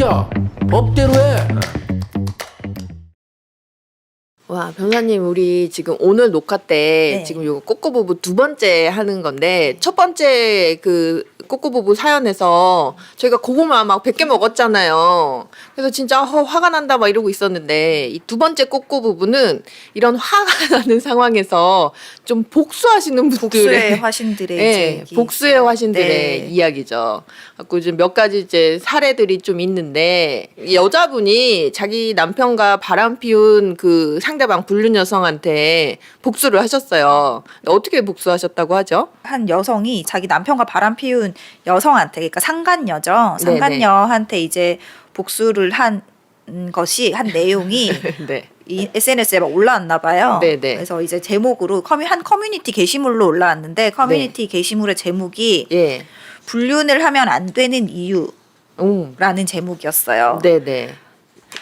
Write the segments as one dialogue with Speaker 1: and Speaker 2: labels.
Speaker 1: 시켜. 법대로 해.
Speaker 2: 와, 변호사님, 우리 지금 오늘 녹화 때
Speaker 3: 네.
Speaker 2: 지금 요 꼬꼬부부 두 번째 하는 건데, 첫 번째 그 꼬꼬부부 사연에서 저희가 고구마 막 100개 먹었잖아요. 그래서 진짜 화가 난다 막 이러고 있었는데, 이 두 번째 꼬꼬부부는 이런 화가 나는 상황에서 좀 복수하시는 분들의
Speaker 3: 복수의 화신들의 이제
Speaker 2: 네,
Speaker 3: 얘기.
Speaker 2: 복수의 화신들의
Speaker 3: 네.
Speaker 2: 이야기죠. 갖고 이제 몇 가지 이제 사례들이 좀 있는데, 이 여자분이 자기 남편과 바람 피운 그 상대방 불륜 여성한테 복수를 하셨어요. 어떻게 복수하셨다고 하죠?
Speaker 3: 한 여성이 자기 남편과 바람 피운 여성한테, 그러니까 상간녀죠.
Speaker 2: 네네.
Speaker 3: 상간녀한테 이제 복수를 한 것이 한 내용이
Speaker 2: 네.
Speaker 3: 이 SNS에 막 올라왔나 봐요.
Speaker 2: 네네.
Speaker 3: 그래서 이제 제목으로 한 커뮤니티 게시물로 올라왔는데 커뮤니티 게시물의 제목이
Speaker 2: 예.
Speaker 3: 불륜을 하면 안 되는 이유라는
Speaker 2: 음.
Speaker 3: 제목이었어요.
Speaker 2: 네네.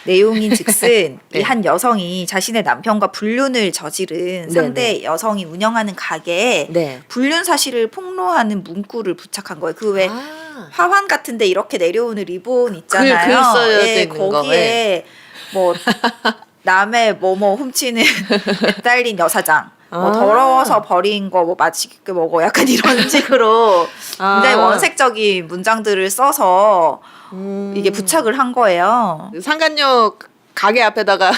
Speaker 3: 내용인즉슨
Speaker 2: 네.
Speaker 3: 이 한 여성이 자신의 남편과 불륜을 저지른 상대 여성이 운영하는 가게에
Speaker 2: 네.
Speaker 3: 불륜 사실을 폭로하는 문구를 부착한 거예요. 그 왜
Speaker 2: 아.
Speaker 3: 화환 같은데 이렇게 내려오는 리본 있잖아요.
Speaker 2: 글 써져
Speaker 3: 예,
Speaker 2: 있는 거.
Speaker 3: 거기에 뭐 남의 뭐뭐 훔치는 딸린 여사장. 뭐
Speaker 2: 아.
Speaker 3: 더러워서 버린 거 뭐 맛있게 먹어 약간 이런 식으로 굉장히
Speaker 2: 아.
Speaker 3: 원색적인 문장들을 써서 이게 부착을 한 거예요.
Speaker 2: 상간녀 가게 앞에다가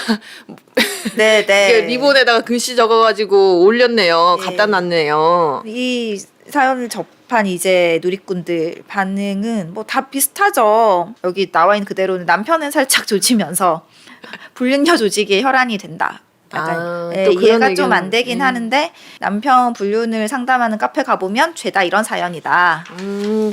Speaker 3: 네네.
Speaker 2: 리본에다가 글씨 적어가지고 올렸네요.
Speaker 3: 예.
Speaker 2: 갖다 놨네요.
Speaker 3: 이 사연을 접한 이제 누리꾼들 반응은 뭐 다 비슷하죠. 여기 나와 있는 그대로는 남편은 살짝 조지면서 불륜녀 조직에 혈안이 된다. 약간
Speaker 2: 아,
Speaker 3: 예,
Speaker 2: 또 그런
Speaker 3: 이해가 좀 안
Speaker 2: 의견.
Speaker 3: 되긴 하는데 남편 불륜을 상담하는 카페 가보면 죄다 이런 사연이다.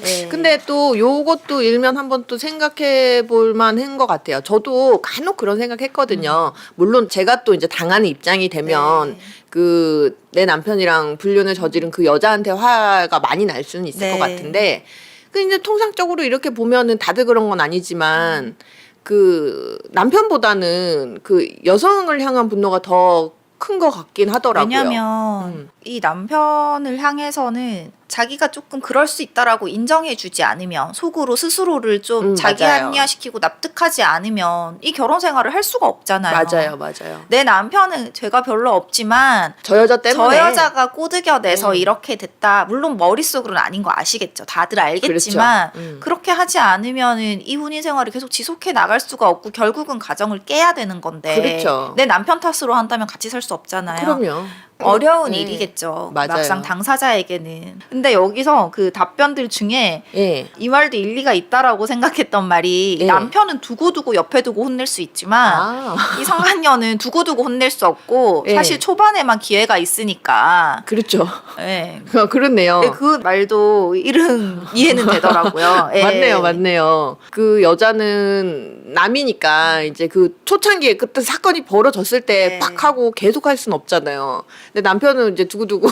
Speaker 3: 네.
Speaker 2: 근데 또 요것도 일면 한번 또 생각해 볼 만한 것 같아요. 저도 간혹 그런 생각했거든요. 물론 제가 또 이제 당하는 입장이 되면
Speaker 3: 네.
Speaker 2: 그 내 남편이랑 불륜을 저지른 그 여자한테 화가 많이 날 수는 있을
Speaker 3: 네.
Speaker 2: 것 같은데 그 이제 통상적으로 이렇게 보면은 다들 그런 건 아니지만 그 남편보다는 그 여성을 향한 분노가 더 큰 것 같긴 하더라고요.
Speaker 3: 왜냐면 이 남편을 향해서는 자기가 조금 그럴 수 있다라고 인정해주지 않으면 속으로 스스로를 좀 자기
Speaker 2: 맞아요.
Speaker 3: 합리화시키고 납득하지 않으면 이 결혼 생활을 할 수가 없잖아요.
Speaker 2: 맞아요.
Speaker 3: 내 남편은 죄가 별로 없지만
Speaker 2: 저 여자 때문에
Speaker 3: 저 여자가 꼬드겨내서
Speaker 2: 음.
Speaker 3: 이렇게 됐다. 물론 머릿속으로는 아닌 거 아시겠죠. 다들 알겠지만
Speaker 2: 그렇죠.
Speaker 3: 그렇게 하지 않으면은 이 혼인 생활을 계속 지속해 나갈 수가 없고 결국은 가정을 깨야 되는 건데
Speaker 2: 그렇죠.
Speaker 3: 내 남편 탓으로 한다면 같이 살 수 없잖아요.
Speaker 2: 그럼요.
Speaker 3: 어려운
Speaker 2: 네.
Speaker 3: 일이겠죠.
Speaker 2: 맞아요.
Speaker 3: 막상 당사자에게는. 근데 여기서 그 답변들 중에
Speaker 2: 예.
Speaker 3: 이 말도 일리가 있다라고 생각했던 말이
Speaker 2: 네.
Speaker 3: 남편은 두고두고 옆에 두고 혼낼 수 있지만
Speaker 2: 아.
Speaker 3: 이 상간녀는 두고두고 혼낼 수 없고
Speaker 2: 예.
Speaker 3: 사실 초반에만 기회가 있으니까
Speaker 2: 그렇죠.
Speaker 3: 예.
Speaker 2: 그렇네요.
Speaker 3: 그 말도 이해는 되더라고요. 예.
Speaker 2: 맞네요. 그 여자는 남이니까 이제 그 초창기에 그때 사건이 벌어졌을 때
Speaker 3: 네.
Speaker 2: 팍 하고 계속 할 수는 없잖아요. 근데 남편은 이제 두고두고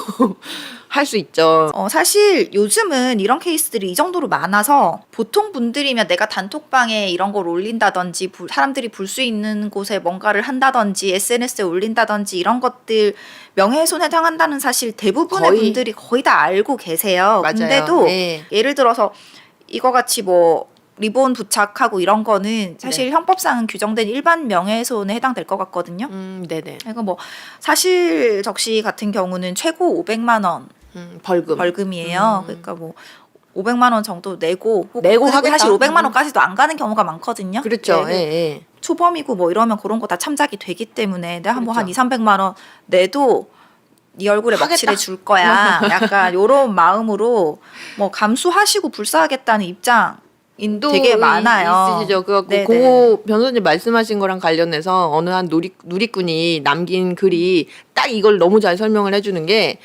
Speaker 2: 할 수 있죠.
Speaker 3: 사실 요즘은 이런 케이스들이 이 정도로 많아서 보통 분들이면 내가 단톡방에 이런 걸 올린다든지 사람들이 볼 수 있는 곳에 뭔가를 한다든지 SNS에 올린다든지 이런 것들 명예훼손 해당한다는 사실 대부분의
Speaker 2: 거의.
Speaker 3: 분들이 거의 다 알고 계세요.
Speaker 2: 맞아요.
Speaker 3: 근데도
Speaker 2: 네.
Speaker 3: 예를 들어서 이거 같이 뭐 리본 부착하고 이런 거는 사실 형법상은 규정된 일반 명예훼손에 해당될 것 같거든요.
Speaker 2: 네네.
Speaker 3: 그리고 뭐 사실 적시 같은 경우는 최고 500만 원
Speaker 2: 벌금.
Speaker 3: 벌금이에요. 그러니까 뭐 500만 원 정도 내고
Speaker 2: 내고
Speaker 3: 그리고
Speaker 2: 하겠다.
Speaker 3: 사실 500만 원까지도 안 가는 경우가 많거든요.
Speaker 2: 그렇죠.
Speaker 3: 네,
Speaker 2: 예.
Speaker 3: 초범이고 뭐 이러면 그런 거 다 참작이 되기 때문에 내가 한번 한
Speaker 2: 그렇죠.
Speaker 3: 2, 300만 원 내도 네 얼굴에
Speaker 2: 하겠다.
Speaker 3: 먹칠해 줄 거야. 약간 요런 마음으로 뭐 감수하시고 불사하겠다는 입장
Speaker 2: 또
Speaker 3: 되게 많아요.
Speaker 2: 있으시죠. 그래갖고
Speaker 3: 네네.
Speaker 2: 고 변호사님 말씀하신 거랑 관련해서 어느 한 누리꾼이 남긴 글이 딱 이걸 너무 잘 설명을 해주는 게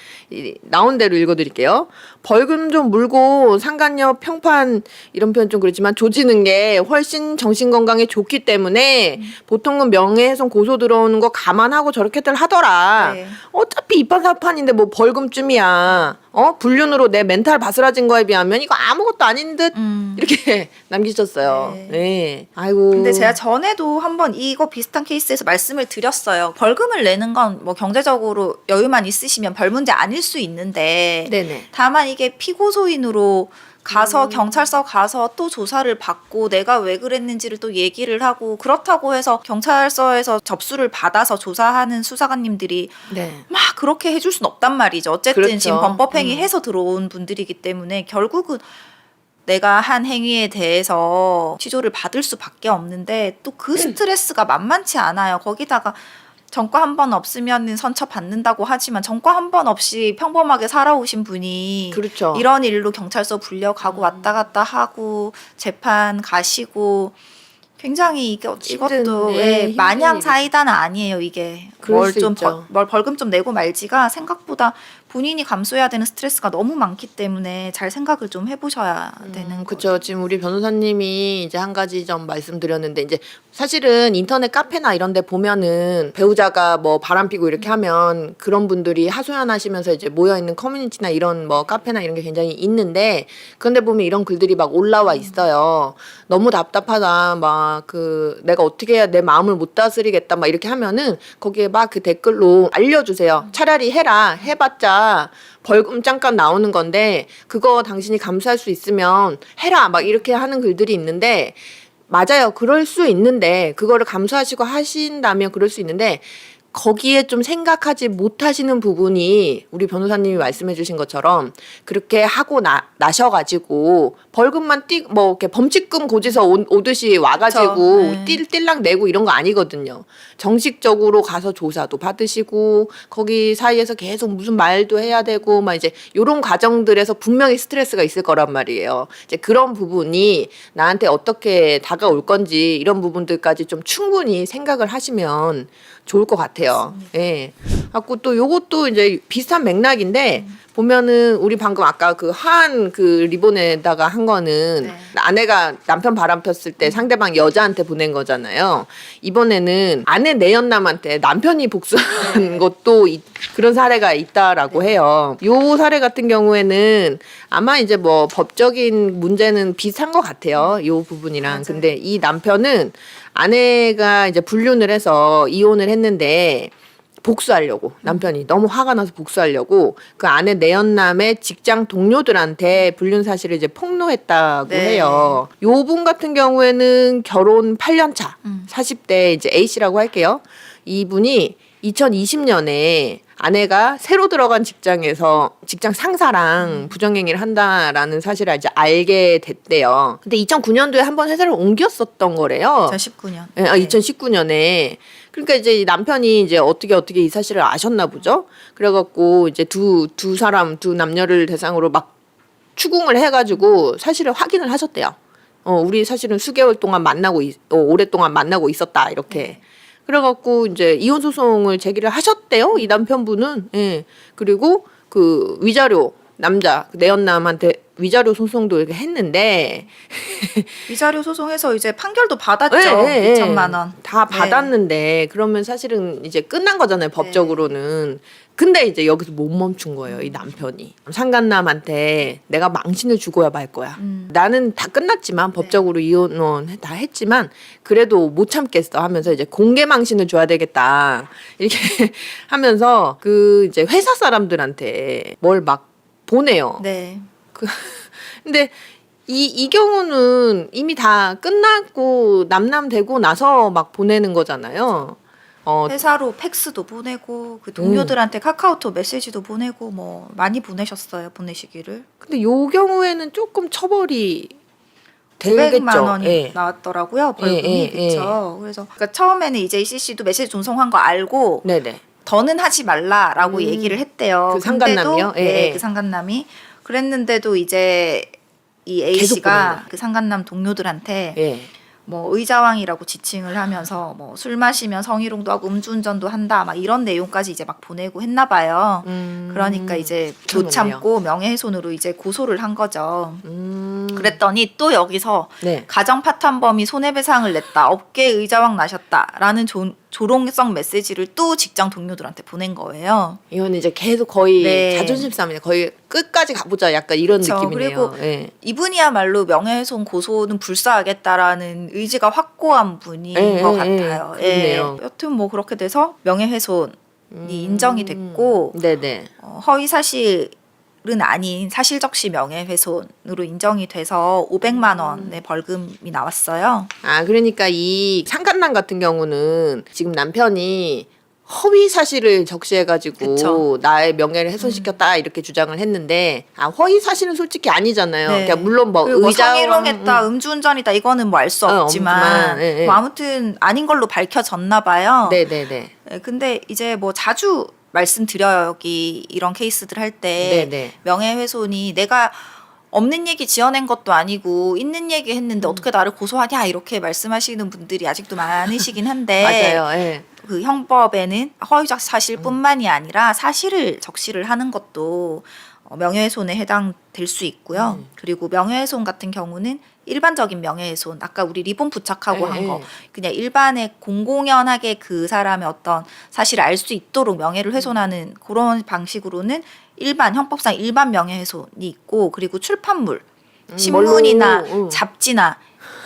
Speaker 2: 나온 대로 읽어드릴게요. 벌금 좀 물고 상간녀 평판 이런 표현 좀 그렇지만 조지는 게 훨씬 정신 건강에 좋기 때문에 보통은 명예훼손 고소 들어오는 거 감안하고 저렇게들 하더라.
Speaker 3: 네.
Speaker 2: 어차피 이판사판인데 뭐 벌금쯤이야. 불륜으로 내 멘탈 바스라진 거에 비하면 이거 아무것도 아닌 듯 이렇게 남기셨어요.
Speaker 3: 네.
Speaker 2: 네. 아이고.
Speaker 3: 근데 제가 전에도 한번 이거 비슷한 케이스에서 말씀을 드렸어요. 벌금을 내는 건 뭐 경제적 경제적으로 여유만 있으시면 별 문제 아닐 수 있는데
Speaker 2: 네네.
Speaker 3: 다만 이게 피고소인으로 가서 경찰서 가서 또 조사를 받고 내가 왜 그랬는지를 또 얘기를 하고 그렇다고 해서 경찰서에서 접수를 받아서 조사하는 수사관님들이
Speaker 2: 네.
Speaker 3: 막 그렇게 해줄 순 없단 말이죠. 어쨌든
Speaker 2: 그렇죠.
Speaker 3: 지금 범법행위 해서 들어온 분들이기 때문에 결국은 내가 한 행위에 대해서 취조를 받을 수밖에 없는데 또 그 스트레스가 만만치 않아요. 거기다가 전과 한 번 없으면 선처 받는다고 하지만 전과 한 번 없이 평범하게 살아오신 분이
Speaker 2: 그렇죠.
Speaker 3: 이런 일로 경찰서 불려가고 왔다 갔다 하고 재판 가시고 굉장히 이것도
Speaker 2: 힘든,
Speaker 3: 예,
Speaker 2: 힘든
Speaker 3: 마냥
Speaker 2: 일이죠.
Speaker 3: 사이다는 아니에요. 이게
Speaker 2: 그럴 수 있죠.
Speaker 3: 뭘 벌금 좀 내고 말지가 생각보다 본인이 감수해야 되는 스트레스가 너무 많기 때문에 잘 생각을 좀 해보셔야 되는 거죠.
Speaker 2: 그렇죠. 지금 우리 변호사님이 이제 한 가지 좀 말씀드렸는데 이제 사실은 인터넷 카페나 이런 데 보면은 배우자가 뭐 바람 피고 이렇게 하면 그런 분들이 하소연하시면서 이제 모여 있는 커뮤니티나 이런 뭐 카페나 이런 게 굉장히 있는데 그런데 보면 이런 글들이 막 올라와 있어요. 너무 답답하다. 막 그 내가 어떻게 해야 내 마음을 못 다스리겠다. 막 이렇게 하면은 거기에 막 그 댓글로 알려주세요. 차라리 해라. 해봤자 벌금 잠깐 나오는 건데 그거 당신이 감수할 수 있으면 해라 막 이렇게 하는 글들이 있는데 맞아요. 그럴 수 있는데 그거를 감수하시고 하신다면 그럴 수 있는데 거기에 좀 생각하지 못하시는 부분이 우리 변호사님이 말씀해 주신 것처럼 그렇게 하고 나셔가지고 벌금만 뭐 이렇게 범칙금 고지서 오듯이 와가지고
Speaker 3: 그렇죠. 네.
Speaker 2: 띨띨랑 내고 이런 거 아니거든요. 정식적으로 가서 조사도 받으시고 거기 사이에서 계속 무슨 말도 해야 되고 막 이제 요런 과정들에서 분명히 스트레스가 있을 거란 말이에요. 이제 그런 부분이 나한테 어떻게 다가올 건지 이런 부분들까지 좀 충분히 생각을 하시면 좋을 것 같아요. 예. 갖고 또 요것도 이제 비슷한 맥락인데 보면은 우리 방금 아까 그 하한 그 리본에다가 한 거는
Speaker 3: 네.
Speaker 2: 아내가 남편 바람 폈을 때 상대방 여자한테 보낸 거잖아요. 이번에는 아내 내연남한테 남편이 복수한 것도 그런 사례가 있다라고 해요. 요 사례 같은 경우에는 아마 이제 뭐 법적인 문제는 비슷한 것 같아요. 요 부분이랑.
Speaker 3: 맞아요.
Speaker 2: 근데 이 남편은 아내가 이제 불륜을 해서 이혼을 했는데 복수하려고 남편이 너무 화가 나서 복수하려고 그 아내 내연남의 직장 동료들한테 불륜 사실을 이제 폭로했다고
Speaker 3: 네.
Speaker 2: 해요. 요분 같은 경우에는 결혼 8년 차 40대 이제 A 씨라고 할게요. 이분이 2020년에 아내가 새로 들어간 직장에서 직장 상사랑 부정행위를 한다라는 사실을 이제 알게 됐대요. 근데 2009년도에 한번 회사를 옮겼었던 거래요.
Speaker 3: 2019년.
Speaker 2: 예, 2019년에. 그러니까 이제 이 남편이 이제 어떻게 이 사실을 아셨나 보죠. 그래갖고 이제 두 남녀를 대상으로 막 추궁을 해가지고 사실을 확인을 하셨대요. 우리 사실은 수개월 동안 오랫동안 만나고 있었다 이렇게. 그래갖고 이제 이혼 소송을 제기를 하셨대요. 이 남편분은. 예. 그리고 그 위자료 남자 내연남한테 위자료 소송도 이렇게 했는데
Speaker 3: 위자료 소송해서 이제 판결도 받았죠.
Speaker 2: 예, 예.
Speaker 3: 2천만 원.
Speaker 2: 다
Speaker 3: 네.
Speaker 2: 받았는데 그러면 사실은 이제 끝난 거잖아요. 법적으로는. 근데 이제 여기서 못 멈춘 거예요. 이 남편이. 상간남한테 내가 망신을 주고야 말 거야. 나는 다 끝났지만 법적으로 이혼은 다 했지만 그래도 못 참겠어 하면서 이제 공개 망신을 줘야 되겠다. 이렇게 하면서 그 이제 회사 사람들한테 뭘 막 보내요.
Speaker 3: 네.
Speaker 2: 근데 이 경우는 이미 다 끝났고 남남되고 나서 막 보내는 거잖아요.
Speaker 3: 회사로 팩스도 보내고 그 동료들한테 카카오톡 메시지도 보내고 뭐 많이 보내셨어요. 보내시기를.
Speaker 2: 근데 요 경우에는 조금 처벌이
Speaker 3: 900만
Speaker 2: 되겠죠.
Speaker 3: 원이
Speaker 2: 예.
Speaker 3: 나왔더라고요. 벌금이. 그렇죠. 그래서 그러니까 처음에는 이제 이씨 씨도 메시지 전송한 거 알고
Speaker 2: 네네.
Speaker 3: 더는 하지 말라라고 얘기를 했대요.
Speaker 2: 그 상간남이요?
Speaker 3: 근데도,
Speaker 2: 예,
Speaker 3: 네,
Speaker 2: 예.
Speaker 3: 그 상간남이 그랬는데도 이제 이 A
Speaker 2: 계속
Speaker 3: 씨가
Speaker 2: 보낸다.
Speaker 3: 그 상간남 동료들한테
Speaker 2: 예.
Speaker 3: 뭐 의자왕이라고 지칭을 하면서 뭐 술 마시면 성희롱도 하고 음주운전도 한다 막 이런 내용까지 이제 막 보내고 했나 봐요. 그러니까 이제 못
Speaker 2: 그러네요.
Speaker 3: 참고 명예훼손으로 이제 고소를 한 거죠.
Speaker 2: 음.
Speaker 3: 그랬더니 또 여기서
Speaker 2: 네.
Speaker 3: 가정 파탄범이 손해배상을 냈다. 업계 의자왕 나셨다라는 조롱성 메시지를 또 직장 동료들한테 보낸 거예요.
Speaker 2: 이거는 이제 계속 거의
Speaker 3: 네.
Speaker 2: 자존심 싸움이네. 거의 끝까지 가보자. 약간 이런
Speaker 3: 그쵸.
Speaker 2: 느낌이네요.
Speaker 3: 그리고
Speaker 2: 예.
Speaker 3: 이분이야말로 명예훼손 고소는 불사하겠다라는 의지가 확고한 분인 것 같아요.
Speaker 2: 그렇네요.
Speaker 3: 여튼 뭐 그렇게 돼서 명예훼손 인정이 됐고
Speaker 2: 네네.
Speaker 3: 허위 사실은 아닌 사실적시 명예훼손으로 인정이 돼서 500만 원의 벌금이 나왔어요.
Speaker 2: 아, 그러니까 이 상간남 같은 경우는 지금 남편이 허위 사실을 적시해가지고
Speaker 3: 그쵸.
Speaker 2: 나의 명예를 훼손시켰다 이렇게 주장을 했는데 허위 사실은 솔직히 아니잖아요.
Speaker 3: 네.
Speaker 2: 그러니까 물론 뭐
Speaker 3: 그리고
Speaker 2: 의자와
Speaker 3: 성희롱했다, 음주운전이다 이거는 뭐 알 수 없지만
Speaker 2: 예, 예.
Speaker 3: 뭐 아무튼 아닌 걸로 밝혀졌나 봐요.
Speaker 2: 네네네.
Speaker 3: 네, 근데 이제 뭐 자주 말씀드려요. 여기 이런 케이스들 할 때
Speaker 2: 네네.
Speaker 3: 명예훼손이 내가 없는 얘기 지어낸 것도 아니고 있는 얘기 했는데 어떻게 나를 고소하냐 이렇게 말씀하시는 분들이 아직도 많으시긴 한데
Speaker 2: 맞아요. 예.
Speaker 3: 그 형법에는 허위적 사실뿐만이 아니라 사실을 적시를 하는 것도 명예훼손에 해당될 수 있고요. 그리고 명예훼손 같은 경우는 일반적인 명예훼손, 아까 우리 리본 부착하고 한 거, 그냥 일반에 공공연하게 그 사람의 어떤 사실을 알 수 있도록 명예를 훼손하는 그런 방식으로는 일반 형법상 일반 명예훼손이 있고, 그리고 출판물, 신문이나
Speaker 2: 뭘로,
Speaker 3: 잡지나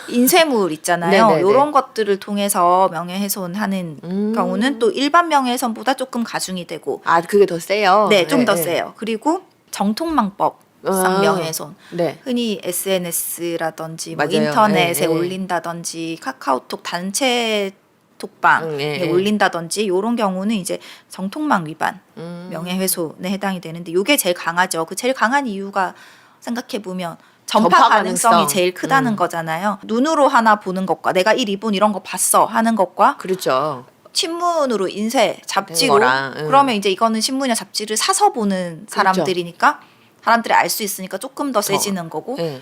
Speaker 3: 인쇄물 있잖아요.
Speaker 2: 네네네.
Speaker 3: 이런 것들을 통해서 명예훼손하는 경우는 또 일반 명예훼손보다 조금 가중이 되고,
Speaker 2: 아, 그게 더 세요?
Speaker 3: 네, 좀 더
Speaker 2: 예, 예.
Speaker 3: 세요. 그리고 정통망법상 명예훼손.
Speaker 2: 네.
Speaker 3: 흔히 SNS라든지 뭐
Speaker 2: 맞아요.
Speaker 3: 인터넷에
Speaker 2: 예, 예.
Speaker 3: 올린다든지 카카오톡 단체 톡방에
Speaker 2: 예, 예.
Speaker 3: 올린다든지 이런 경우는 이제 정통망 위반 명예훼손에 해당이 되는데 이게 제일 강하죠. 그 제일 강한 이유가 생각해 보면 전파
Speaker 2: 전파
Speaker 3: 가능성이
Speaker 2: 가능성.
Speaker 3: 제일 크다는 거잖아요. 눈으로 하나 보는 것과 내가 이 리본 이런 거 봤어 하는 것과
Speaker 2: 그렇죠.
Speaker 3: 신문으로 인쇄 잡지로
Speaker 2: 거랑,
Speaker 3: 그러면 이제 이거는 신문이나 잡지를 사서 보는 사람들이니까 사람들이 알 수 있으니까 조금 더 세지는 거고
Speaker 2: 예.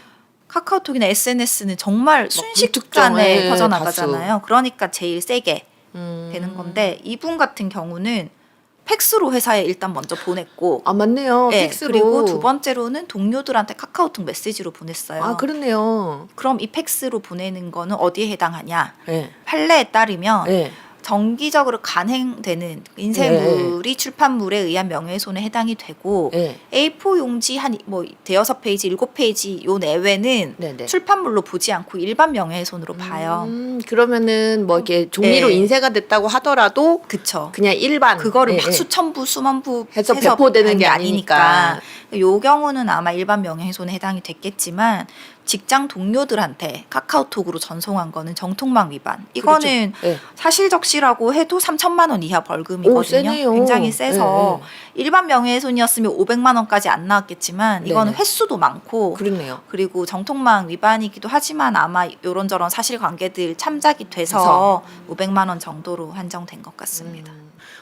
Speaker 3: 카카오톡이나 SNS는 정말
Speaker 2: 불특정에
Speaker 3: 순식간에 퍼져나가잖아요. 그러니까 제일 세게
Speaker 2: 음.
Speaker 3: 되는 건데 이분 같은 경우는 팩스로 회사에 일단 먼저 보냈고
Speaker 2: 아, 맞네요.
Speaker 3: 네,
Speaker 2: 팩스로.
Speaker 3: 그리고 두 번째로는 동료들한테 카카오톡 메시지로 보냈어요.
Speaker 2: 아, 그렇네요.
Speaker 3: 그럼 이 팩스로 보내는 거는 어디에 해당하냐?
Speaker 2: 예.
Speaker 3: 판례에 따르면
Speaker 2: 예.
Speaker 3: 정기적으로 간행되는 인쇄물이 출판물에 의한 명예훼손에 해당이 되고
Speaker 2: 예.
Speaker 3: A4 용지 한 뭐 대여섯 페이지, 7페이지 요 내외는
Speaker 2: 네네.
Speaker 3: 출판물로 보지 않고 일반 명예훼손으로 봐요.
Speaker 2: 그러면은 뭐 이렇게 종이로
Speaker 3: 네.
Speaker 2: 인쇄가 됐다고 하더라도
Speaker 3: 그쵸.
Speaker 2: 그냥 일반
Speaker 3: 그거를
Speaker 2: 예,
Speaker 3: 막
Speaker 2: 예.
Speaker 3: 수천 부, 수만 부
Speaker 2: 해서 배포되는
Speaker 3: 하는
Speaker 2: 게 아니니까.
Speaker 3: 요 경우는 아마 일반 명예훼손에 해당이 됐겠지만 직장 동료들한테 카카오톡으로 전송한 거는 정통망 위반. 이거는
Speaker 2: 그렇죠. 예.
Speaker 3: 사실적시라고 해도 3천만 원 이하
Speaker 2: 오,
Speaker 3: 벌금이거든요.
Speaker 2: 세네요.
Speaker 3: 굉장히 세서
Speaker 2: 예,
Speaker 3: 일반 명예훼손이었으면 500만 원까지 안 나왔겠지만 이거는
Speaker 2: 네네.
Speaker 3: 횟수도 많고
Speaker 2: 그렇네요.
Speaker 3: 그리고 정통망 위반이기도 하지만 아마 이런저런 사실관계들 참작이 돼서 500만 원 정도로 한정된 것 같습니다.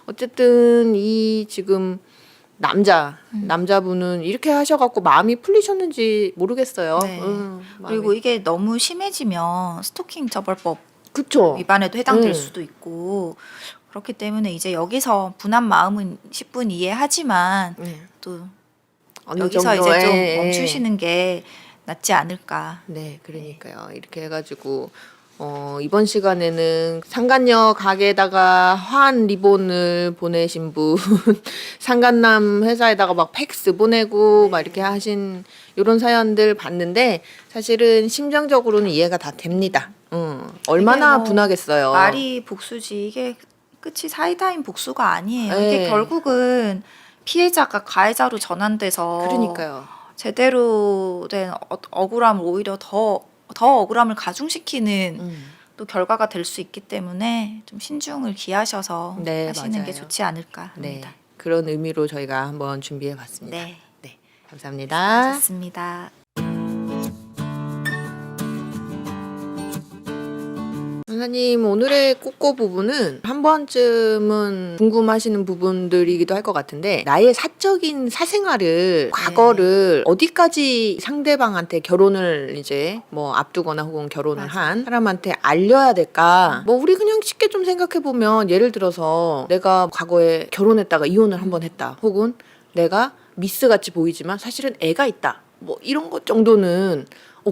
Speaker 2: 어쨌든 이 지금 남자분은 이렇게 하셔갖고 마음이 풀리셨는지 모르겠어요.
Speaker 3: 네.
Speaker 2: 마음이.
Speaker 3: 그리고 이게 너무 심해지면 스토킹 처벌법
Speaker 2: 그쵸.
Speaker 3: 위반에도 해당될
Speaker 2: 네.
Speaker 3: 수도 있고 그렇기 때문에 이제 여기서 분한 마음은 10분 이해하지만
Speaker 2: 네.
Speaker 3: 또
Speaker 2: 어느
Speaker 3: 여기서
Speaker 2: 정도의,
Speaker 3: 이제 좀
Speaker 2: 예.
Speaker 3: 멈추시는 게 낫지 않을까.
Speaker 2: 네, 그러니까요. 이렇게 해가지고 이번 시간에는 상간녀 가게에다가 화한 리본을 보내신 분, 상간남 회사에다가 막 팩스 보내고 막 이렇게 하신 이런 사연들 봤는데 사실은 심정적으로는 이해가 다 됩니다. 얼마나
Speaker 3: 이게 뭐
Speaker 2: 분하겠어요.
Speaker 3: 말이 복수지 이게 끝이 사이다인 복수가 아니에요.
Speaker 2: 네.
Speaker 3: 이게 결국은 피해자가 가해자로 전환돼서
Speaker 2: 그러니까요.
Speaker 3: 제대로 된 억울함을 오히려 더 억울함을 가중시키는 또 결과가 될 수 있기 때문에 좀 신중을 기하셔서
Speaker 2: 네,
Speaker 3: 하시는
Speaker 2: 맞아요.
Speaker 3: 게 좋지 않을까
Speaker 2: 네,
Speaker 3: 합니다.
Speaker 2: 그런 의미로 저희가 한번 준비해봤습니다.
Speaker 3: 네,
Speaker 2: 네, 감사합니다.
Speaker 3: 좋습니다.
Speaker 2: 선생님, 오늘의 꼬꼬 부분은 한 번쯤은 궁금하시는 부분들이기도 할 것 같은데 나의 사적인 사생활을 과거를 어디까지 상대방한테 결혼을 이제 뭐 앞두거나 혹은 결혼을 한 사람한테 알려야 될까? 뭐 우리 그냥 쉽게 좀 생각해 보면 예를 들어서 내가 과거에 결혼했다가 이혼을 한 번 했다. 혹은 내가 미스같이 보이지만 사실은 애가 있다. 뭐 이런 것 정도는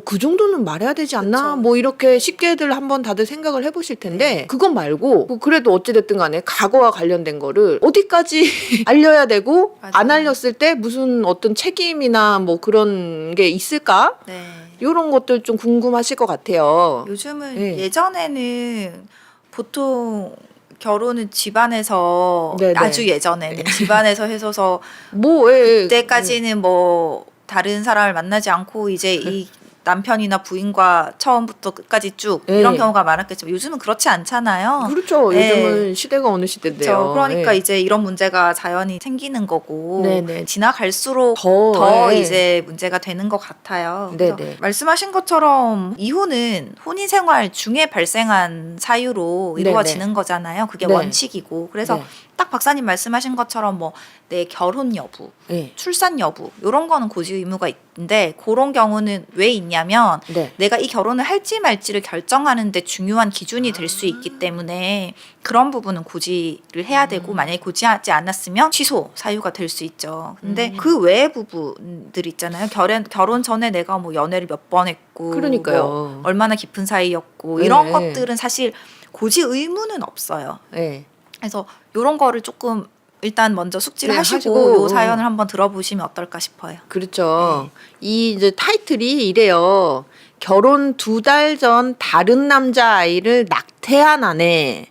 Speaker 2: 그 정도는 말해야 되지 않나?
Speaker 3: 그쵸.
Speaker 2: 뭐 이렇게 쉽게들 한번 다들 생각을 해보실 텐데 그것 말고 뭐 그래도 어찌됐든 간에 과거와 관련된 거를 어디까지 알려야 되고
Speaker 3: 맞아요.
Speaker 2: 안 알렸을 때 무슨 어떤 책임이나 뭐 그런 게 있을까?
Speaker 3: 네.
Speaker 2: 이런 것들 좀 궁금하실 것 같아요.
Speaker 3: 요즘은
Speaker 2: 네.
Speaker 3: 예전에는 보통 결혼은 집안에서
Speaker 2: 네네.
Speaker 3: 아주 예전에는 집안에서 해서서
Speaker 2: 뭐
Speaker 3: 그때까지는 뭐 다른 사람을 만나지 않고 이제 이 남편이나 부인과 처음부터 끝까지 쭉
Speaker 2: 네.
Speaker 3: 이런 경우가 많았겠지만 요즘은 그렇지 않잖아요.
Speaker 2: 그렇죠.
Speaker 3: 네.
Speaker 2: 요즘은 시대가 어느 시대인데요.
Speaker 3: 그렇죠. 그러니까
Speaker 2: 네.
Speaker 3: 이제 이런 문제가 자연히 생기는 거고
Speaker 2: 네네.
Speaker 3: 지나갈수록
Speaker 2: 더,
Speaker 3: 더
Speaker 2: 네.
Speaker 3: 이제 문제가 되는 것 같아요. 그래서
Speaker 2: 네네.
Speaker 3: 말씀하신 것처럼 이혼은 혼인 생활 중에 발생한 사유로
Speaker 2: 네네.
Speaker 3: 이루어지는 거잖아요. 그게
Speaker 2: 네.
Speaker 3: 원칙이고. 그래서
Speaker 2: 네.
Speaker 3: 딱 박사님 말씀하신 것처럼 뭐 내 결혼 여부,
Speaker 2: 네.
Speaker 3: 출산 여부 이런 거는 고지 의무가 있는데 그런 경우는 왜 있냐면
Speaker 2: 네.
Speaker 3: 내가 이 결혼을 할지 말지를 결정하는데 중요한 기준이 될 수 있기 때문에 그런 부분은 고지를 해야 되고 만약에 고지하지 않았으면 취소 사유가 될 수 있죠. 근데 그 외의 부분들 있잖아요. 결혼 전에 내가 뭐 연애를 몇 번 했고
Speaker 2: 그러니까요.
Speaker 3: 뭐 얼마나 깊은 사이였고
Speaker 2: 네.
Speaker 3: 이런 것들은 사실 고지 의무는 없어요.
Speaker 2: 네.
Speaker 3: 그래서 이런 거를 조금 일단 먼저 숙지를
Speaker 2: 네,
Speaker 3: 하시고
Speaker 2: 하시고,
Speaker 3: 요 사연을 한번 들어보시면 어떨까 싶어요.
Speaker 2: 그렇죠. 이 이제 타이틀이 이래요. 결혼 2달 전 다른 남자 아이를 낙태한 아내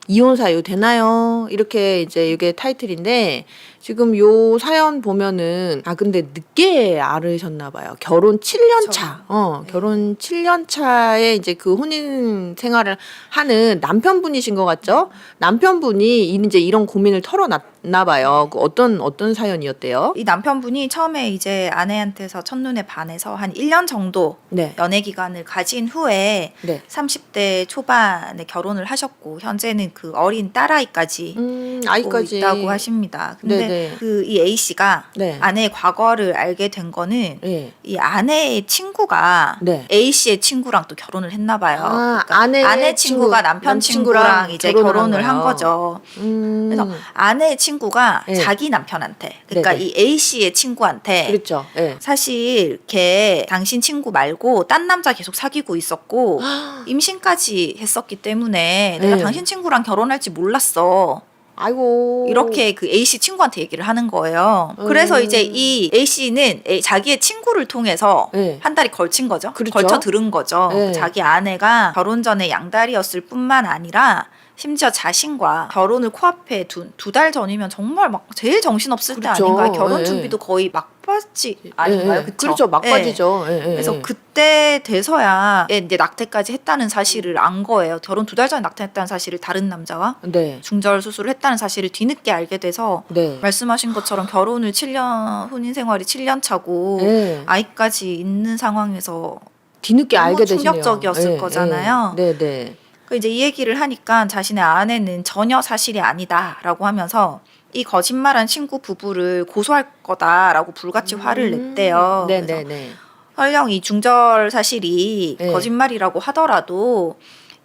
Speaker 2: 이혼 사유 되나요? 이렇게 이제 이게 타이틀인데 지금 요 사연 보면은 근데 늦게 알으셨나 봐요. 결혼 7년 차. 결혼 7년 차에 이제 그 혼인 생활을 하는 남편분이신 것 같죠? 남편분이 이제 이런 고민을 털어놨나 봐요. 그 어떤 사연이었대요?
Speaker 3: 이 남편분이 처음에 이제 아내한테서 첫눈에 반해서 한 1년 정도
Speaker 2: 네.
Speaker 3: 연애 기간을 가진 후에
Speaker 2: 네.
Speaker 3: 30대 초반에 결혼을 하셨고 현재는 그 어린 딸아이까지
Speaker 2: 아이까지
Speaker 3: 있다고 하십니다. 근데
Speaker 2: 네네.
Speaker 3: 그 이 A 씨가
Speaker 2: 네.
Speaker 3: 아내의 과거를 알게 된 거는
Speaker 2: 네.
Speaker 3: 이 아내의 친구가
Speaker 2: 네.
Speaker 3: A 씨의 친구랑 또 결혼을 했나 봐요. 그러니까
Speaker 2: 아내의
Speaker 3: 아내 친구가
Speaker 2: 친구,
Speaker 3: 남편
Speaker 2: 남친구랑
Speaker 3: 친구랑 이제 결혼을 한
Speaker 2: 거예요.
Speaker 3: 거죠. 그래서 아내의 친구가
Speaker 2: 네.
Speaker 3: 자기 남편한테 그러니까
Speaker 2: 네네.
Speaker 3: 이 A 씨의 친구한테
Speaker 2: 그렇죠. 네.
Speaker 3: 사실 걔 당신 친구 말고 딴 남자 계속 사귀고 있었고 임신까지 했었기 때문에 내가
Speaker 2: 네.
Speaker 3: 당신 친구랑 결혼할지 몰랐어.
Speaker 2: 아이고.
Speaker 3: 이렇게 그 A 씨 친구한테 얘기를 하는 거예요. 그래서 이제 이 A 씨는 자기의 친구를 통해서
Speaker 2: 네.
Speaker 3: 한 달이 걸친 거죠.
Speaker 2: 그렇죠.
Speaker 3: 걸쳐 들은 거죠.
Speaker 2: 네.
Speaker 3: 자기 아내가 결혼 전에 양다리였을 뿐만 아니라 심지어 자신과 결혼을 코앞에 두 달 전이면 정말 막 제일 정신없을 때
Speaker 2: 그렇죠.
Speaker 3: 아닌가요? 결혼
Speaker 2: 네.
Speaker 3: 준비도 거의 막바지 아닌가요?
Speaker 2: 네.
Speaker 3: 그쵸?
Speaker 2: 그렇죠. 막바지죠.
Speaker 3: 네. 그래서 그때 돼서야 이제 낙태까지 했다는 사실을 안 거예요. 결혼 2달 전에 낙태했다는 사실을 다른 남자와
Speaker 2: 네.
Speaker 3: 중절 수술을 했다는 사실을 뒤늦게 알게 돼서
Speaker 2: 네.
Speaker 3: 말씀하신 것처럼 결혼을 7년 혼인 생활이 7년 차고
Speaker 2: 네.
Speaker 3: 아이까지 있는 상황에서
Speaker 2: 뒤늦게
Speaker 3: 너무
Speaker 2: 알게 되시네요.
Speaker 3: 충격적이었을 거잖아요.
Speaker 2: 네, 네.
Speaker 3: 그 이제 이 얘기를 하니까 자신의 아내는 전혀 사실이 아니다라고 하면서 이 거짓말한 친구 부부를 고소할 거다라고 불같이 화를 냈대요.
Speaker 2: 네,
Speaker 3: 그래서
Speaker 2: 네, 네.
Speaker 3: 설령 이 중절 사실이
Speaker 2: 네.
Speaker 3: 거짓말이라고 하더라도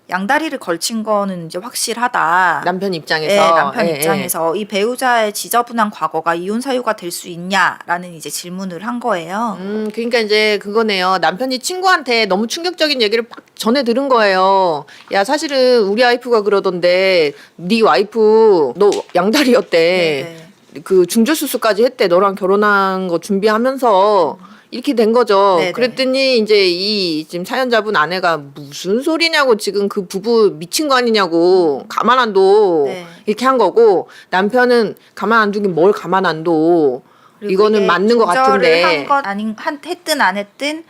Speaker 3: 양다리를 걸친 거는 이제 확실하다.
Speaker 2: 남편 입장에서.
Speaker 3: 네, 남편
Speaker 2: 예,
Speaker 3: 입장에서 이 배우자의 지저분한 과거가 이혼 사유가 될 수 있냐라는 이제 질문을 한 거예요.
Speaker 2: 그러니까 이제 그거네요. 남편이 친구한테 너무 충격적인 얘기를 막 전해 들은 거예요. 야, 사실은 우리 와이프가 그러던데 네 와이프 너 양다리였대.
Speaker 3: 네.
Speaker 2: 그 중절 수술까지 했대. 너랑 결혼한 거 준비하면서 이렇게 된 거죠.
Speaker 3: 네네.
Speaker 2: 그랬더니 이제 이 지금 사연자분 아내가 무슨 소리냐고 지금 그 부부 미친 거 아니냐고 가만 안 둬.
Speaker 3: 네.
Speaker 2: 이렇게 한 거고 남편은 가만 안 두긴 뭘 가만 안 둬.
Speaker 3: 그리고
Speaker 2: 이거는
Speaker 3: 이게
Speaker 2: 맞는 것 같은데.
Speaker 3: 한것 아닌 했든 안 했든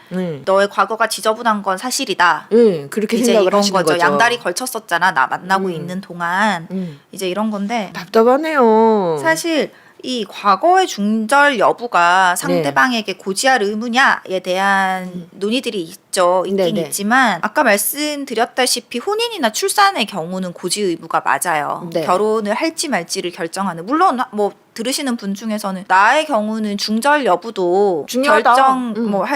Speaker 3: 너의 과거가 지저분한 건 사실이다.
Speaker 2: 그렇게
Speaker 3: 이제
Speaker 2: 생각을
Speaker 3: 이런
Speaker 2: 하시는 거죠.
Speaker 3: 양다리 걸쳤었잖아. 나 만나고 있는 동안 이제 이런 건데
Speaker 2: 답답하네요.
Speaker 3: 사실 이 과거의 중절 여부가 상대방에게 고지할 의무냐에 대한 논의들이 있긴
Speaker 2: 네네.
Speaker 3: 있지만 아까 말씀드렸다시피 혼인이나 출산의 경우는 고지 의무가 맞아요.
Speaker 2: 네.
Speaker 3: 결혼을 할지 말지를 결정하는 물론 뭐 들으시는 분 중에서는 나의 경우는 중절 여부도
Speaker 2: 중요하다.
Speaker 3: 결정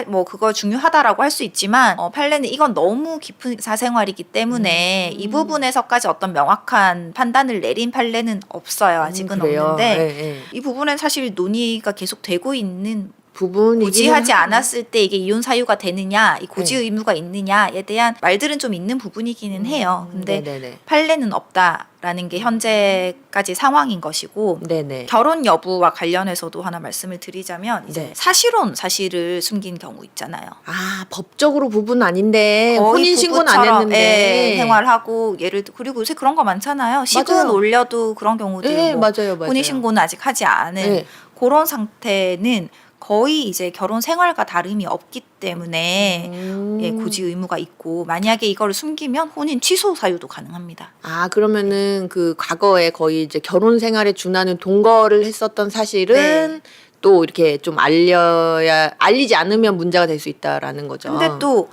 Speaker 3: 뭐 그거 중요하다라고 할 수 있지만 판례는 이건 너무 깊은 사생활이기 때문에 이 부분에서까지 어떤 명확한 판단을 내린 판례는 없어요. 아직은
Speaker 2: 그래요.
Speaker 3: 없는데
Speaker 2: 예, 예.
Speaker 3: 이 부분은 사실 논의가 계속 되고 있는
Speaker 2: 부분이긴
Speaker 3: 고지하지
Speaker 2: 하죠.
Speaker 3: 않았을 때 이게 이혼 사유가 되느냐, 이 고지
Speaker 2: 네.
Speaker 3: 의무가 있느냐에 대한 말들은 좀 있는 부분이기는 해요. 근데
Speaker 2: 네네네.
Speaker 3: 판례는 없다라는 게 현재까지 상황인 것이고
Speaker 2: 네네.
Speaker 3: 결혼 여부와 관련해서도 하나 말씀을 드리자면 이제
Speaker 2: 네.
Speaker 3: 사실혼 사실을 숨긴 경우 있잖아요.
Speaker 2: 아 법적으로 부분 아닌데
Speaker 3: 거의
Speaker 2: 혼인 신고는 안
Speaker 3: 부부처럼,
Speaker 2: 했는데
Speaker 3: 예, 생활하고 그리고 요새 그런 거 많잖아요. 식은
Speaker 2: 맞아요.
Speaker 3: 올려도 그런 경우들
Speaker 2: 예,
Speaker 3: 뭐
Speaker 2: 맞아요.
Speaker 3: 혼인 신고는 아직 하지 않은
Speaker 2: 네.
Speaker 3: 그런 상태는 거의 이제 결혼 생활과 다름이 없기 때문에 예, 고지 의무가 있고 만약에 이거를 숨기면 혼인 취소 사유도 가능합니다.
Speaker 2: 아 그러면은 그 과거에 거의 이제 결혼 생활에 준하는 동거를 했었던 사실은 또 이렇게 좀 알리지 않으면 문제가 될 수 있다라는 거죠.
Speaker 3: 근데 또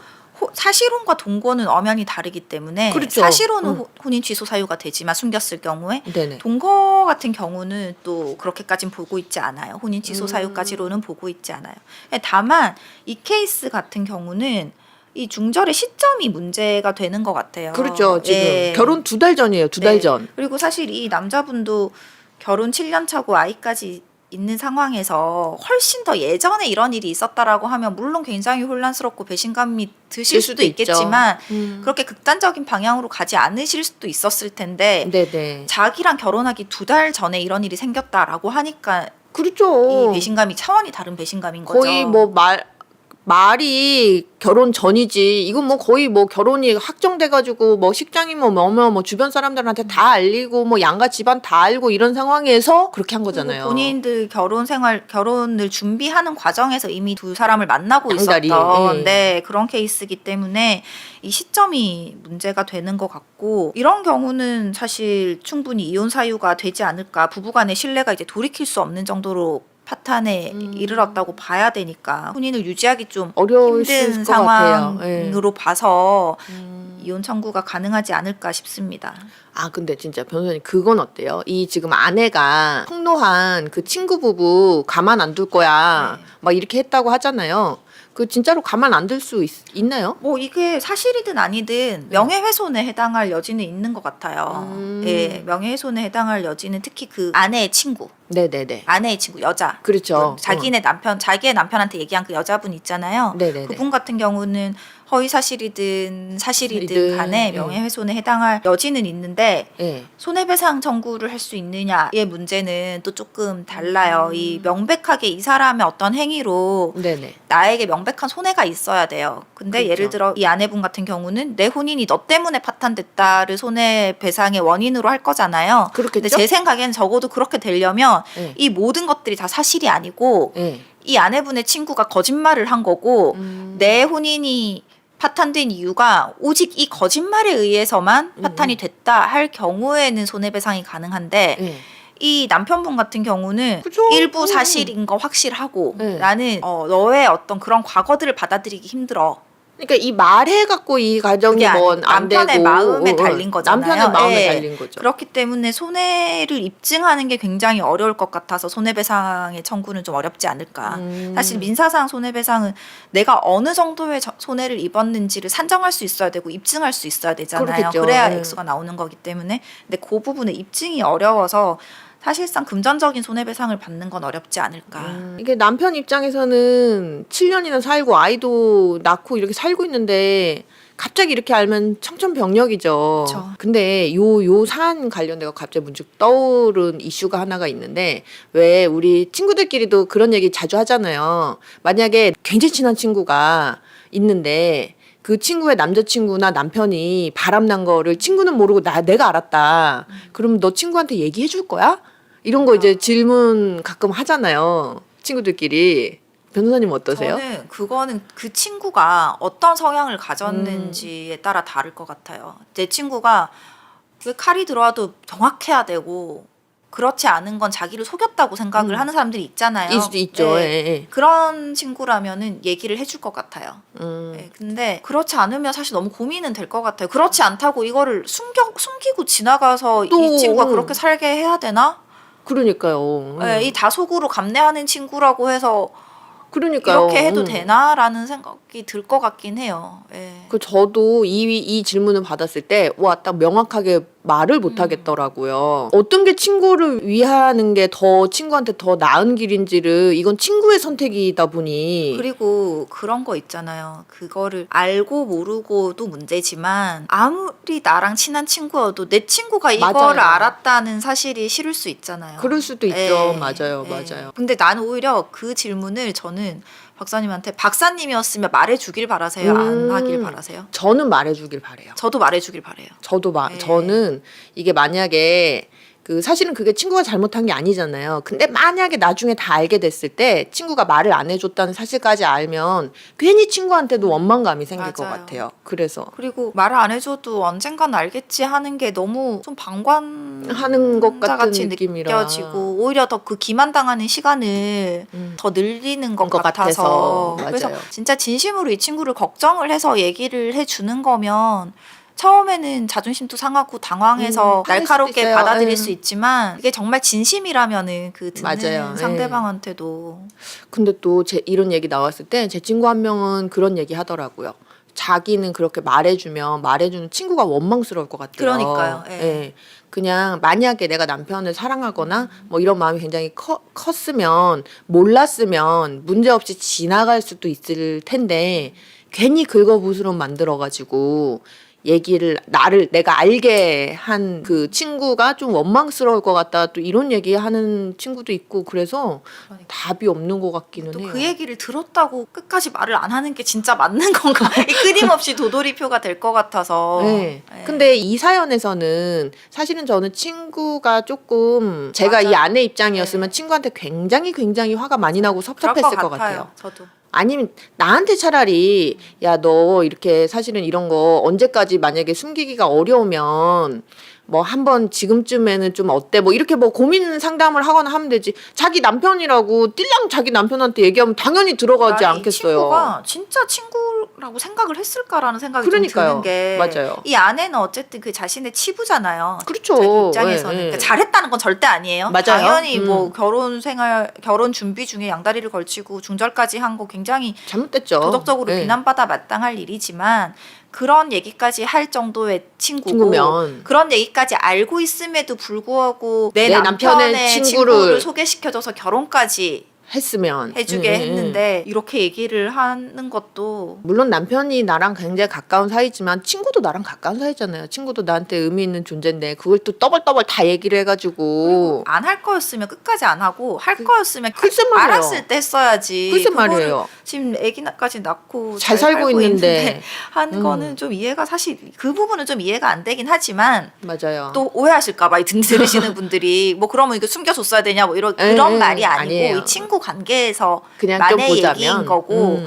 Speaker 3: 사실혼과 동거는 엄연히 다르기 때문에
Speaker 2: 그렇죠.
Speaker 3: 사실혼은 혼인 취소 사유가 되지만 숨겼을 경우에
Speaker 2: 네네.
Speaker 3: 동거 같은 경우는 또 그렇게까지는 보고 있지 않아요. 혼인 취소 사유까지로는 보고 있지 않아요. 다만 이 케이스 같은 경우는 이 중절의 시점이 문제가 되는 것 같아요.
Speaker 2: 그렇죠. 지금
Speaker 3: 예.
Speaker 2: 결혼 2달 전이에요. 2달
Speaker 3: 네.
Speaker 2: 전.
Speaker 3: 그리고 사실 이 남자분도 결혼 7년 차고 아이까지 있는 상황에서 훨씬 더 예전에 이런 일이 있었다라고 하면 물론 굉장히 혼란스럽고 배신감이 드실 수도
Speaker 2: 있죠.
Speaker 3: 있겠지만 그렇게 극단적인 방향으로 가지 않으실 수도 있었을 텐데
Speaker 2: 네네.
Speaker 3: 자기랑 결혼하기 2달 전에 이런 일이 생겼다라고 하니까
Speaker 2: 그렇죠.
Speaker 3: 이 배신감이 차원이 다른 배신감인 거죠.
Speaker 2: 거의 뭐 말이 결혼 전이지. 이건 뭐 거의 뭐 결혼이 확정돼가지고 뭐 식장이면 뭐 주변 사람들한테 다 알리고 뭐 양가 집안 다 알고 이런 상황에서 그렇게 한 거잖아요.
Speaker 3: 본인들 결혼을 준비하는 과정에서 이미 두 사람을 만나고
Speaker 2: 양다리,
Speaker 3: 있었던
Speaker 2: 예.
Speaker 3: 네, 그런 케이스이기 때문에 이 시점이 문제가 되는 것 같고 이런 경우는 사실 충분히 이혼 사유가 되지 않을까. 부부간의 신뢰가 이제 돌이킬 수 없는 정도로 파탄에 이르렀다고 봐야 되니까 혼인을 유지하기 좀
Speaker 2: 어려우실
Speaker 3: 힘든
Speaker 2: 것 같아요.
Speaker 3: 상황으로 봐서 이혼 청구가 가능하지 않을까 싶습니다.
Speaker 2: 아 근데 진짜 변호사님 그건 어때요? 이 지금 아내가 폭로한 그 친구 부부 가만 안 둘 거야
Speaker 3: 네.
Speaker 2: 막 이렇게 했다고 하잖아요. 그 진짜로 가만 안 둘 수 있나요?
Speaker 3: 뭐 이게 사실이든 아니든 명예훼손에 해당할 여지는 있는 것 같아요. 예, 명예훼손에 해당할 여지는 특히 그 아내의 친구,
Speaker 2: 네네네.
Speaker 3: 아내의 친구 여자,
Speaker 2: 그렇죠.
Speaker 3: 자기의 남편한테 얘기한 그 여자분 있잖아요.
Speaker 2: 네네네.
Speaker 3: 그분 같은 경우는 허위 사실이든 사실이든
Speaker 2: 사실이든,
Speaker 3: 간에
Speaker 2: 예.
Speaker 3: 명예훼손에 해당할 여지는 있는데
Speaker 2: 예.
Speaker 3: 손해배상 청구를 할 수 있느냐의 문제는 또 조금 달라요. 이 명백하게 이 사람의 어떤 행위로
Speaker 2: 네네.
Speaker 3: 나에게 명백한 손해가 있어야 돼요. 근데
Speaker 2: 그렇죠.
Speaker 3: 예를 들어 이 아내분 같은 경우는 내 혼인이 너 때문에 파탄됐다를 손해배상의 원인으로 할 거잖아요.
Speaker 2: 그렇겠죠?
Speaker 3: 근데 제 생각에는 적어도 그렇게 되려면
Speaker 2: 예.
Speaker 3: 이 모든 것들이 다 사실이 아니고
Speaker 2: 예.
Speaker 3: 이 아내분의 친구가 거짓말을 한 거고 내 혼인이 파탄된 이유가 오직 이 거짓말에 의해서만 파탄이 됐다 할 경우에는 손해배상이 가능한데
Speaker 2: 예.
Speaker 3: 이 남편분 같은 경우는
Speaker 2: 그죠?
Speaker 3: 일부 사실인 거 확실하고
Speaker 2: 네.
Speaker 3: 나는 너의 어떤 그런 과거들을 받아들이기 힘들어.
Speaker 2: 그러니까 이 말해 갖고 이 가정이
Speaker 3: 그게
Speaker 2: 뭐
Speaker 3: 아니고
Speaker 2: 안 되고
Speaker 3: 남편의 마음에 달린 거잖아요.
Speaker 2: 남편의 마음에
Speaker 3: 예.
Speaker 2: 달린 거죠.
Speaker 3: 그렇기 때문에 손해를 입증하는 게 굉장히 어려울 것 같아서 손해배상의 청구는 좀 어렵지 않을까. 사실 민사상 손해배상은 내가 어느 정도의 손해를 입었는지를 산정할 수 있어야 되고 입증할 수 있어야 되잖아요.
Speaker 2: 그렇겠죠.
Speaker 3: 그래야
Speaker 2: 네.
Speaker 3: 액수가 나오는 거기 때문에. 근데 그 부분에 입증이 어려워서 사실상 금전적인 손해배상을 받는 건 어렵지 않을까.
Speaker 2: 이게 남편 입장에서는 7년이나 살고 아이도 낳고 이렇게 살고 있는데 갑자기 이렇게 알면 청천벽력이죠.
Speaker 3: 그쵸.
Speaker 2: 근데 요 사안 관련돼서 갑자기 문득 떠오른 이슈가 하나가 있는데 왜 우리 친구들끼리도 그런 얘기 자주 하잖아요. 만약에 굉장히 친한 친구가 있는데 그 친구의 남자친구나 남편이 바람난 거를 친구는 모르고 내가 알았다. 그럼 너 친구한테 얘기해 줄 거야? 이런 거 이제 질문 가끔 하잖아요. 친구들끼리. 변호사님 어떠세요?
Speaker 3: 저는 그거는 그 친구가 어떤 성향을 가졌는지에 따라 다를 것 같아요. 내 친구가 왜 칼이 들어와도 정확해야 되고 그렇지 않은 건 자기를 속였다고 생각을 하는 사람들이 있잖아요.
Speaker 2: 있을 수도 있죠.
Speaker 3: 네.
Speaker 2: 예, 예.
Speaker 3: 그런 친구라면은 얘기를 해줄 것 같아요.
Speaker 2: 음.
Speaker 3: 네, 근데 그렇지 않으면 사실 너무 고민은 될 것 같아요. 그렇지 않다고 이거를 숨기고 지나가서
Speaker 2: 또,
Speaker 3: 이 친구가 그렇게 살게 해야 되나?
Speaker 2: 그러니까요.
Speaker 3: 네, 이 다속으로 감내하는 친구라고 해서
Speaker 2: 그러니까요.
Speaker 3: 이렇게 해도 되나라는 생각이 들 것 같긴 해요. 예.
Speaker 2: 그 저도 이 질문을 받았을 때 와 딱 명확하게 말을 못 하겠더라고요. 어떤 게 친구를 위하는 게 더 친구한테 더 나은 길인지를 이건 친구의 선택이다 보니
Speaker 3: 그리고 그런 거 있잖아요. 그거를 알고 모르고도 문제지만 아무리 나랑 친한 친구여도 내 친구가 이거를
Speaker 2: 맞아요.
Speaker 3: 알았다는 사실이 싫을 수 있잖아요.
Speaker 2: 그럴 수도 있죠.
Speaker 3: 예,
Speaker 2: 맞아요.
Speaker 3: 예.
Speaker 2: 맞아요.
Speaker 3: 근데 나는 오히려 그 질문을 저는 박사님한테 박사님이었으면 말해주길 바라세요? 안 하길 바라세요?
Speaker 2: 저는 말해주길 바래요.
Speaker 3: 저도 말해주길 바래요. 네.
Speaker 2: 저는 이게 만약에 사실은 그게 친구가 잘못한 게 아니잖아요. 근데 만약에 나중에 다 알게 됐을 때 친구가 말을 안 해줬다는 사실까지 알면 괜히 친구한테도 원망감이 생길 것
Speaker 3: 맞아요.
Speaker 2: 같아요. 그래서
Speaker 3: 그리고 말을 안 해줘도 언젠간 알겠지 하는 게 너무 좀
Speaker 2: 하는 것 같은
Speaker 3: 같이
Speaker 2: 느낌이라.
Speaker 3: 느껴지고 오히려 더 그 기만당하는 시간을 더 늘리는 것 같아서.
Speaker 2: 맞아요.
Speaker 3: 그래서 진짜 진심으로 이 친구를 걱정을 해서 얘기를 해주는 거면 처음에는 자존심도 상하고 당황해서
Speaker 2: 화낼
Speaker 3: 날카롭게
Speaker 2: 수도 있어요.
Speaker 3: 받아들일
Speaker 2: 예.
Speaker 3: 수 있지만 이게 정말 진심이라면은 그 듣는
Speaker 2: 맞아요.
Speaker 3: 상대방한테도
Speaker 2: 근데 또 이런 얘기 나왔을 때 제 친구 한 명은 그런 얘기 하더라고요. 자기는 그렇게 말해주는 친구가 원망스러울 것 같아요.
Speaker 3: 그러니까요. 예.
Speaker 2: 예. 그냥 만약에 내가 남편을 사랑하거나 뭐 이런 마음이 굉장히 컸으면 몰랐으면 문제없이 지나갈 수도 있을 텐데 괜히 긁어부스럼 만들어가지고 얘기를 내가 알게 한 그 친구가 좀 원망스러울 것 같다 또 이런 얘기하는 친구도 있고 그래서 답이 없는 것 같기는
Speaker 3: 또
Speaker 2: 해요.
Speaker 3: 그 얘기를 들었다고 끝까지 말을 안 하는 게 진짜 맞는 건가? 이 끊임없이 도돌이표가 될 것 같아서.
Speaker 2: 네.
Speaker 3: 네.
Speaker 2: 근데 이 사연에서는 사실은 저는 친구가 조금 제가 이 아내 입장이었으면 친구한테 굉장히 화가 많이 나고
Speaker 3: 그럴
Speaker 2: 섭섭했을 것 같아요.
Speaker 3: 저도.
Speaker 2: 아니면 나한테 차라리 야 너 이렇게 사실은 이런 거 언제까지 만약에 숨기기가 어려우면 뭐 한번 지금쯤에는 좀 어때 뭐 이렇게 뭐 고민 상담을 하거나 하면 되지. 자기 남편이라고 띨랑 자기 남편한테 얘기하면 당연히 들어가지
Speaker 3: 이
Speaker 2: 않겠어요.
Speaker 3: 친구가 진짜 친구라고 생각을 했을까라는 생각이 좀
Speaker 2: 그러니까요.
Speaker 3: 드는 게
Speaker 2: 맞아요.
Speaker 3: 이 아내는 어쨌든 그 자신의 치부잖아요.
Speaker 2: 그렇죠.
Speaker 3: 자기 입장에서는
Speaker 2: 예, 예.
Speaker 3: 그러니까 잘했다는 건 절대 아니에요.
Speaker 2: 맞아요.
Speaker 3: 당연히 뭐 결혼 준비 중에 양다리를 걸치고 중절까지 한 거 굉장히
Speaker 2: 잘못됐죠.
Speaker 3: 도덕적으로
Speaker 2: 예.
Speaker 3: 비난받아 마땅할 일이지만 그런 얘기까지 할 정도의 친구고
Speaker 2: 친구면.
Speaker 3: 그런 얘기까지 알고 있음에도 불구하고 내
Speaker 2: 내
Speaker 3: 남편의
Speaker 2: 남편의
Speaker 3: 친구를 소개시켜줘서 결혼까지
Speaker 2: 했으면
Speaker 3: 해주게 했는데 이렇게 얘기를 하는 것도
Speaker 2: 물론 남편이 나랑 굉장히 가까운 사이지만 친구도 나랑 가까운 사이잖아요. 친구도 나한테 의미 있는 존재인데 그걸 또 떠벌떠벌 다 얘기를 해가지고
Speaker 3: 안 할 거였으면 끝까지 안 하고 할 거였으면
Speaker 2: 글쎄 말이에요.
Speaker 3: 알았을 때 했어야지.
Speaker 2: 글쎄
Speaker 3: 그거를
Speaker 2: 말이에요.
Speaker 3: 지금 아기까지 낳고
Speaker 2: 잘 살고 있는데.
Speaker 3: 하는 거는 좀 이해가 사실 그 부분은 좀 이해가 안 되긴 하지만
Speaker 2: 맞아요.
Speaker 3: 또 오해하실까봐 들으시는 분들이 뭐 그러면 이거 숨겨줬어야 되냐 뭐 그런 말이 아니고
Speaker 2: 아니에요.
Speaker 3: 이 친구 관계에서
Speaker 2: 그냥 좀
Speaker 3: 만의
Speaker 2: 보자면
Speaker 3: 얘기인 거고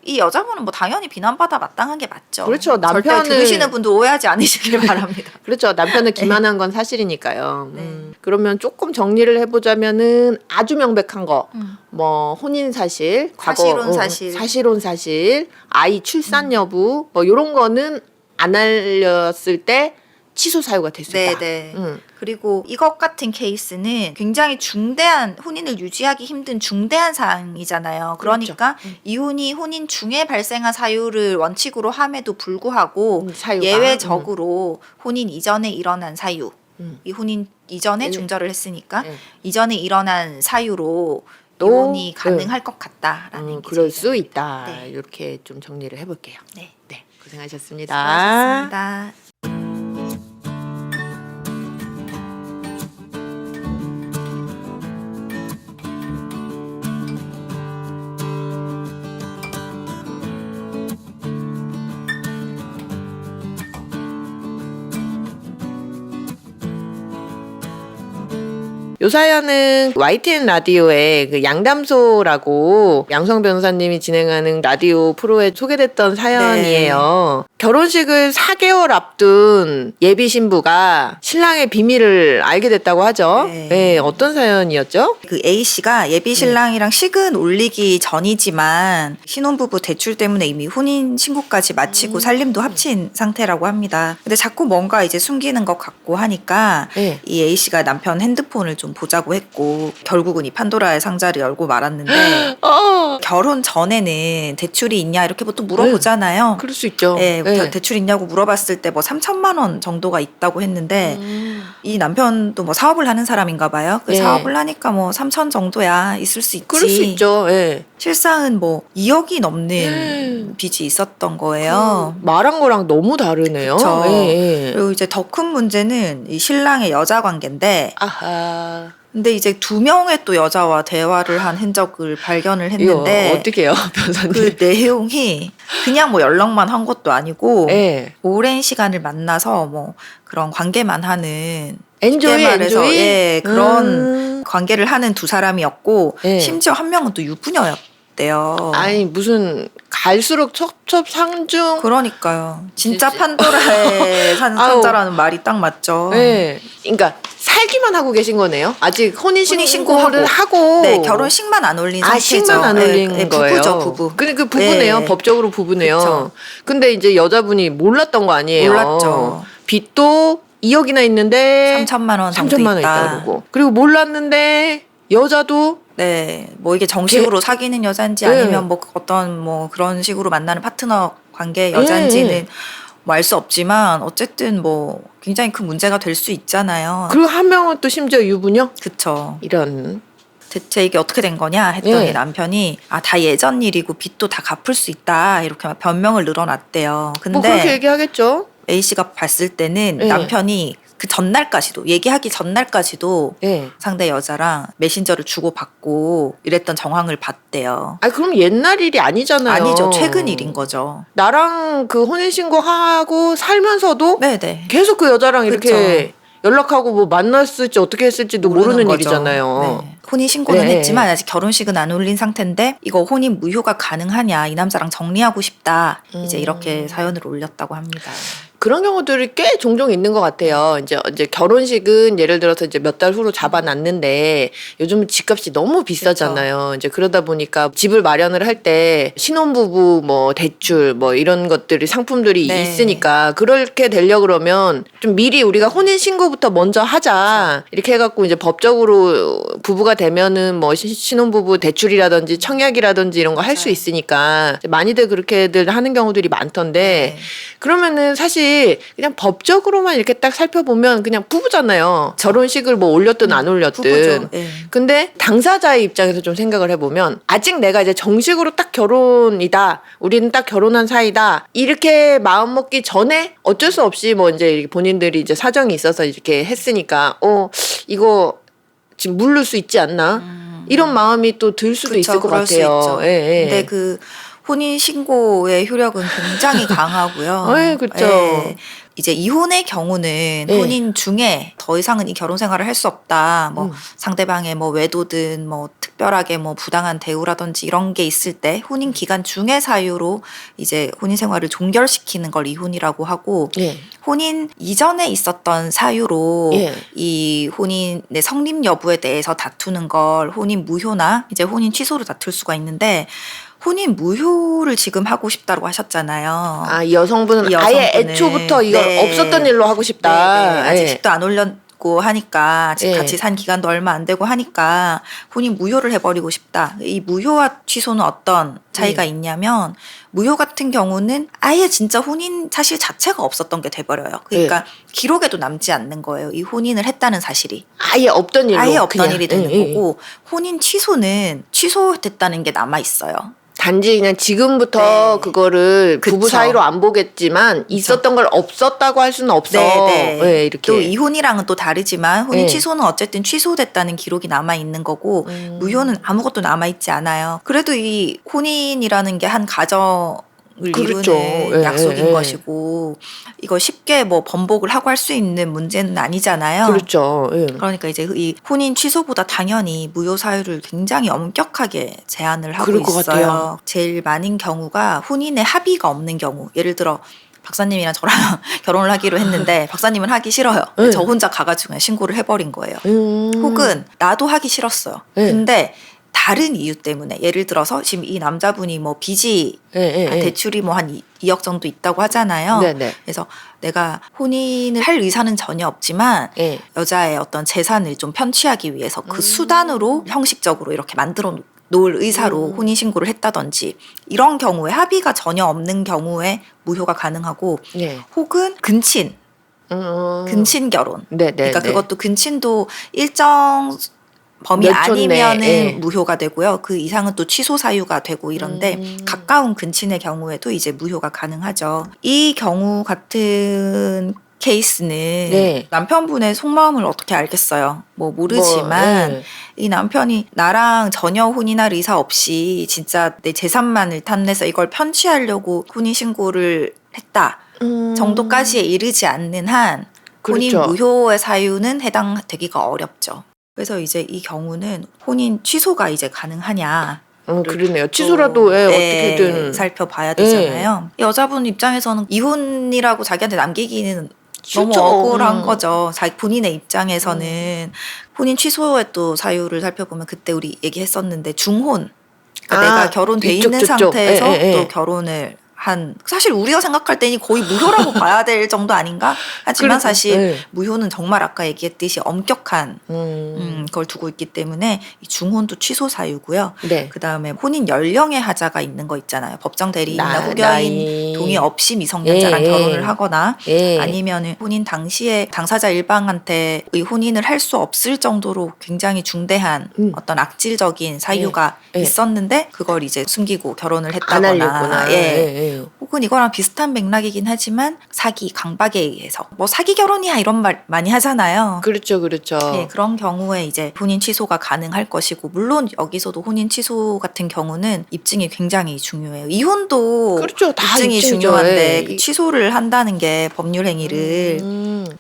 Speaker 3: 이 여자분은 뭐 당연히 비난받아 마땅한 게 맞죠.
Speaker 2: 그렇죠.
Speaker 3: 절대
Speaker 2: 남편은-
Speaker 3: 들으시는 분도 오해하지 않으시길 바랍니다.
Speaker 2: 그렇죠. 남편을 기만한 건 사실이니까요.
Speaker 3: 네.
Speaker 2: 그러면 조금 정리를 해보자면은 아주 명백한 거, 뭐 혼인 사실,
Speaker 3: 사실혼 사실.
Speaker 2: 사실혼 사실, 아이 출산 여부, 뭐 이런 거는 안 알렸을 때 취소 사유가 될 수 있다.
Speaker 3: 네. 그리고 이것 같은 케이스는 굉장히 중대한 혼인을 유지하기 힘든 중대한 사항이잖아요. 그러니까 이혼이 혼인 중에 발생한 사유를 원칙으로 함에도 불구하고
Speaker 2: 사유가.
Speaker 3: 예외적으로 혼인 이전에 일어난 사유, 이 혼인 이전에
Speaker 2: 네.
Speaker 3: 중절을 했으니까
Speaker 2: 네.
Speaker 3: 이전에 일어난 사유로
Speaker 2: 또,
Speaker 3: 이혼이 가능할 것 같다라는 게
Speaker 2: 그럴
Speaker 3: 제
Speaker 2: 수 있다.
Speaker 3: 네.
Speaker 2: 이렇게 좀 정리를 해볼게요.
Speaker 3: 네.
Speaker 2: 네, 고생하셨습니다.
Speaker 3: 수고하셨습니다.
Speaker 2: 요 사연은 YTN 라디오의 그 양담소라고 양성 변호사님이 진행하는 라디오 프로에 소개됐던 사연이에요. 결혼식을 4개월 앞둔 예비 신부가 신랑의 비밀을 알게 됐다고 하죠.
Speaker 3: 네.
Speaker 2: 네, 어떤 사연이었죠?
Speaker 3: 그 A 씨가 예비 신랑이랑 식은 올리기 전이지만 신혼부부 대출 때문에 이미 혼인 신고까지 마치고 살림도 합친 상태라고 합니다. 근데 자꾸 뭔가 이제 숨기는 것 같고 하니까
Speaker 2: 네.
Speaker 3: 이 A 씨가 남편 핸드폰을 좀 보자고 했고 결국은 이 판도라의 상자를 열고 말았는데 결혼 전에는 대출이 있냐 이렇게 보통 물어보잖아요.
Speaker 2: 그럴 수 있죠.
Speaker 3: 네,
Speaker 2: 네.
Speaker 3: 대출 있냐고 물어봤을 때 뭐 3천만 원 정도가 있다고 했는데 이 남편도 뭐 사업을 하는 사람인가 봐요. 그
Speaker 2: 네.
Speaker 3: 사업을 하니까 뭐 3천 정도야 있을 수 있지.
Speaker 2: 그럴 수 있죠. 예.
Speaker 3: 실상은 뭐 2억이 넘는 빚이 있었던 거예요.
Speaker 2: 말한 거랑 너무 다르네요.
Speaker 3: 그쵸.
Speaker 2: 예, 예.
Speaker 3: 그리고 이제 더 큰 문제는 이 신랑의 여자 관계인데
Speaker 2: 아하.
Speaker 3: 근데 이제 2명의 또 여자와 대화를 한 흔적을 발견을 했는데
Speaker 2: 이거 어떻게 해요, 변호사님?
Speaker 3: 그 내용이 그냥 뭐 연락만 한 것도 아니고
Speaker 2: 예.
Speaker 3: 오랜 시간을 만나서 뭐 그런 관계만 하는
Speaker 2: 엔조이,
Speaker 3: 쉽게 말해서
Speaker 2: 엔조이?
Speaker 3: 예, 그런 관계를 하는 두 사람이었고
Speaker 2: 예.
Speaker 3: 심지어 한 명은 또 유부녀였대요.
Speaker 2: 아니 무슨 갈수록 첩첩상중.
Speaker 3: 그러니까요. 진짜
Speaker 2: 진짜.
Speaker 3: 판도라의
Speaker 2: 아우.
Speaker 3: 산자라는 말이 딱 맞죠.
Speaker 2: 예. 그러니까 살기만 하고 계신 거네요. 아직 혼인신고를
Speaker 3: 혼인신고하고.
Speaker 2: 하고.
Speaker 3: 네, 결혼식만 안 올린 상태죠.
Speaker 2: 식만 안 올린
Speaker 3: 네,
Speaker 2: 거예요.
Speaker 3: 부부죠, 부부.
Speaker 2: 근데 그 부부네요.
Speaker 3: 네.
Speaker 2: 법적으로 부부네요.
Speaker 3: 그쵸.
Speaker 2: 근데 이제 여자분이 몰랐던 거 아니에요.
Speaker 3: 몰랐죠.
Speaker 2: 빚도 2억이나 있는데
Speaker 3: 3천만 원 정도
Speaker 2: 3천만 원
Speaker 3: 있다.
Speaker 2: 있다 그러고. 그리고 몰랐는데 여자도
Speaker 3: 네, 뭐 이게 정식으로 사귀는 여잔지
Speaker 2: 네.
Speaker 3: 아니면 뭐 어떤 뭐 그런 식으로 만나는 파트너 관계 여잔지는 뭐 알 수 없지만 어쨌든 뭐 굉장히 큰 문제가 될 수 있잖아요.
Speaker 2: 그리고 한 명은 또 심지어 유부녀?
Speaker 3: 그쵸.
Speaker 2: 이런.
Speaker 3: 대체 이게 어떻게 된 거냐 했더니
Speaker 2: 네.
Speaker 3: 남편이 다 예전 일이고 빚도 다 갚을 수 있다 이렇게 막 변명을 늘어놨대요.
Speaker 2: 뭐 그렇게
Speaker 3: 근데
Speaker 2: 얘기하겠죠.
Speaker 3: A 씨가 봤을 때는
Speaker 2: 네.
Speaker 3: 남편이 그 전날까지도 얘기하기 전날까지도
Speaker 2: 예.
Speaker 3: 상대 여자랑 메신저를 주고받고 이랬던 정황을 봤대요.
Speaker 2: 아 그럼 옛날 일이 아니잖아요.
Speaker 3: 아니죠. 최근 일인 거죠.
Speaker 2: 나랑 그 혼인신고하고 살면서도
Speaker 3: 네네.
Speaker 2: 계속 그 여자랑 이렇게
Speaker 3: 그쵸.
Speaker 2: 연락하고 뭐 만났을지 어떻게 했을지도 모르는
Speaker 3: 거죠.
Speaker 2: 일이잖아요.
Speaker 3: 네. 혼인 신고는
Speaker 2: 네.
Speaker 3: 했지만 아직 결혼식은 안 올린 상태인데 이거 혼인 무효가 가능하냐 이 남자랑 정리하고 싶다 이제 이렇게 사연을 올렸다고 합니다.
Speaker 2: 그런 경우들이 꽤 종종 있는 것 같아요. 이제 결혼식은 예를 들어서 이제 몇 달 후로 잡아놨는데 요즘은 집값이 너무 비싸잖아요. 이제 그러다 보니까 집을 마련을 할 때 신혼부부 뭐 대출 뭐 이런 것들이 상품들이
Speaker 3: 네.
Speaker 2: 있으니까 그렇게 되려 그러면 좀 미리 우리가 혼인 신고부터 먼저 하자 이렇게 해갖고 이제 법적으로 부부가 되면은 뭐 신혼부부 대출이라든지 청약이라든지 이런 거 할 수 있으니까 많이들 그렇게들 하는 경우들이 많던데
Speaker 3: 네.
Speaker 2: 그러면은 사실 그냥 법적으로만 이렇게 딱 살펴보면 그냥 부부잖아요. 결혼식을 뭐 올렸든 안 올렸든.
Speaker 3: 부부죠. 네.
Speaker 2: 근데 당사자의 입장에서 좀 생각을 해보면 아직 내가 이제 정식으로 딱 결혼이다. 우리는 딱 결혼한 사이다. 이렇게 마음 먹기 전에 어쩔 수 없이 뭐 이제 본인들이 이제 사정이 있어서 이렇게 했으니까 이거 지금 물를 수 있지 않나? 이런 마음이 또 들 수도
Speaker 3: 그쵸,
Speaker 2: 있을 것
Speaker 3: 그럴 수
Speaker 2: 같아요.
Speaker 3: 있죠.
Speaker 2: 예, 예.
Speaker 3: 근데 그 혼인 신고의 효력은 굉장히 강하고요.
Speaker 2: 예, 그쵸.
Speaker 3: 예. 이제 이혼의 경우는
Speaker 2: 예.
Speaker 3: 혼인 중에 더 이상은 이 결혼 생활을 할 수 없다. 뭐 상대방의 뭐 외도든 뭐 특별하게 뭐 부당한 대우라든지 이런 게 있을 때 혼인 기간 중의 사유로 이제 혼인 생활을 종결시키는 걸 이혼이라고 하고
Speaker 2: 예.
Speaker 3: 혼인 이전에 있었던 사유로
Speaker 2: 예.
Speaker 3: 이 혼인의 성립 여부에 대해서 다투는 걸 혼인 무효나 이제 혼인 취소로 다툴 수가 있는데 혼인 무효를 지금 하고 싶다고 하셨잖아요.
Speaker 2: 이 여성분은
Speaker 3: 이
Speaker 2: 아예
Speaker 3: 여성분은.
Speaker 2: 애초부터 이걸
Speaker 3: 네.
Speaker 2: 없었던 일로 하고 싶다.
Speaker 3: 네, 네. 아직
Speaker 2: 예.
Speaker 3: 집도 안 올렸고 하니까 아직
Speaker 2: 예.
Speaker 3: 같이 산 기간도 얼마 안 되고 하니까 혼인 무효를 해버리고 싶다. 이 무효와 취소는 어떤 차이가 있냐면 무효 같은 경우는 아예 진짜 혼인 사실 자체가 없었던 게 돼버려요. 그러니까 기록에도 남지 않는 거예요. 이 혼인을 했다는 사실이.
Speaker 2: 아예 없던 일로.
Speaker 3: 아예 없던
Speaker 2: 그냥.
Speaker 3: 일이 되는
Speaker 2: 예, 예.
Speaker 3: 거고 혼인 취소는 취소됐다는 게 남아 있어요.
Speaker 2: 단지 그냥 지금부터
Speaker 3: 네.
Speaker 2: 그거를 부부
Speaker 3: 그쵸.
Speaker 2: 사이로 안 보겠지만 있었던 걸 없었다고 할 수는 없어. 예, 이렇게.
Speaker 3: 또 이혼이랑은 또 다르지만 혼인
Speaker 2: 네.
Speaker 3: 취소는 어쨌든 취소됐다는 기록이 남아 있는 거고 무효는 아무것도 남아 있지 않아요. 그래도 이 혼인이라는 게 한 가정을
Speaker 2: 그렇죠.
Speaker 3: 이루는
Speaker 2: 예,
Speaker 3: 약속인
Speaker 2: 예, 예.
Speaker 3: 것이고 이거 쉽게 뭐 번복을 하고 할 수 있는 문제는 아니잖아요.
Speaker 2: 그렇죠. 예.
Speaker 3: 그러니까 이제 이 혼인 취소보다 당연히 무효 사유를 굉장히 엄격하게 제한을 하고
Speaker 2: 그럴 것
Speaker 3: 있어요.
Speaker 2: 같아요.
Speaker 3: 제일 많은 경우가 혼인에 합의가 없는 경우. 예를 들어 박사님이랑 저랑 결혼을 하기로 했는데 박사님은 하기 싫어요.
Speaker 2: 네.
Speaker 3: 저 혼자 가가지고 그냥 신고를 해버린 거예요.
Speaker 2: 음.
Speaker 3: 혹은 나도 하기 싫었어요.
Speaker 2: 네.
Speaker 3: 근데 다른 이유 때문에 예를 들어서 지금 이 남자분이 뭐 빚이
Speaker 2: 예, 예, 예.
Speaker 3: 대출이 뭐 한 2억 정도 있다고 하잖아요.
Speaker 2: 네네.
Speaker 3: 그래서 내가 혼인을 할 의사는 전혀 없지만
Speaker 2: 예.
Speaker 3: 여자의 어떤 재산을 좀 편취하기 위해서 그 수단으로 형식적으로 이렇게 만들어 놓을 의사로 혼인신고를 했다든지 이런 경우에 합의가 전혀 없는 경우에 무효가 가능하고
Speaker 2: 네.
Speaker 3: 혹은 근친 근친 결혼.
Speaker 2: 네, 네,
Speaker 3: 그러니까
Speaker 2: 네.
Speaker 3: 그것도 근친도 일정 범위
Speaker 2: 몇촌 내에,
Speaker 3: 아니면은
Speaker 2: 예.
Speaker 3: 무효가 되고요. 그 이상은 또 취소 사유가 되고 이런데 가까운 근친의 경우에도 이제 무효가 가능하죠. 이 경우 같은 케이스는
Speaker 2: 네.
Speaker 3: 남편분의 속마음을 어떻게 알겠어요. 뭐 모르지만
Speaker 2: 뭐, 예.
Speaker 3: 이 남편이 나랑 전혀 혼인할 의사 없이 진짜 내 재산만을 탐내서 이걸 편취하려고 혼인신고를 했다 정도까지에 이르지 않는 한 혼인
Speaker 2: 그렇죠.
Speaker 3: 무효의 사유는 해당되기가 어렵죠. 그래서 이제 이 경우는 혼인 취소가 이제 가능하냐
Speaker 2: 그러네요. 취소라도 예, 어떻게든
Speaker 3: 살펴봐야 되잖아요. 여자분 입장에서는 이혼이라고 자기한테 남기기는 너무
Speaker 2: 싫죠.
Speaker 3: 억울한 거죠. 자기 본인의 입장에서는 혼인 취소의 또 사유를 살펴보면 그때 우리 얘기했었는데 중혼. 그러니까 내가 결혼돼
Speaker 2: 이쪽,
Speaker 3: 있는
Speaker 2: 저쪽.
Speaker 3: 상태에서
Speaker 2: 예, 예, 예.
Speaker 3: 또 결혼을 한 사실 우리가 생각할 때는 거의 무효라고 봐야 될 정도 아닌가? 하지만
Speaker 2: 그래도,
Speaker 3: 사실
Speaker 2: 예.
Speaker 3: 무효는 정말 아까 얘기했듯이 엄격한 걸 두고 있기 때문에 이 중혼도 취소 사유고요.
Speaker 2: 네.
Speaker 3: 그 다음에 혼인 연령의 하자가 있는 거 있잖아요. 법정 대리인이나 후견인
Speaker 2: 나이.
Speaker 3: 동의 없이 미성년자랑
Speaker 2: 예,
Speaker 3: 결혼을
Speaker 2: 예.
Speaker 3: 하거나
Speaker 2: 예.
Speaker 3: 아니면 혼인 당시에 당사자 일방한테 의 혼인을 할 수 없을 정도로 굉장히 중대한 어떤 악질적인 사유가
Speaker 2: 예.
Speaker 3: 있었는데 그걸 이제 숨기고 결혼을
Speaker 2: 안
Speaker 3: 했다거나
Speaker 2: 하려구나.
Speaker 3: 예.
Speaker 2: 예.
Speaker 3: 혹은 이거랑 비슷한 맥락이긴 하지만 사기, 강박에 의해서 뭐 사기 결혼이야 이런 말 많이 하잖아요.
Speaker 2: 그렇죠, 그렇죠.
Speaker 3: 네, 그런 경우에 이제 혼인 취소가 가능할 것이고 물론 여기서도 혼인 취소 같은 경우는 입증이 굉장히 중요해요. 이혼도
Speaker 2: 그렇죠. 다
Speaker 3: 입증이
Speaker 2: 입증이죠.
Speaker 3: 중요한데
Speaker 2: 예.
Speaker 3: 그 취소를 한다는 게 법률 행위를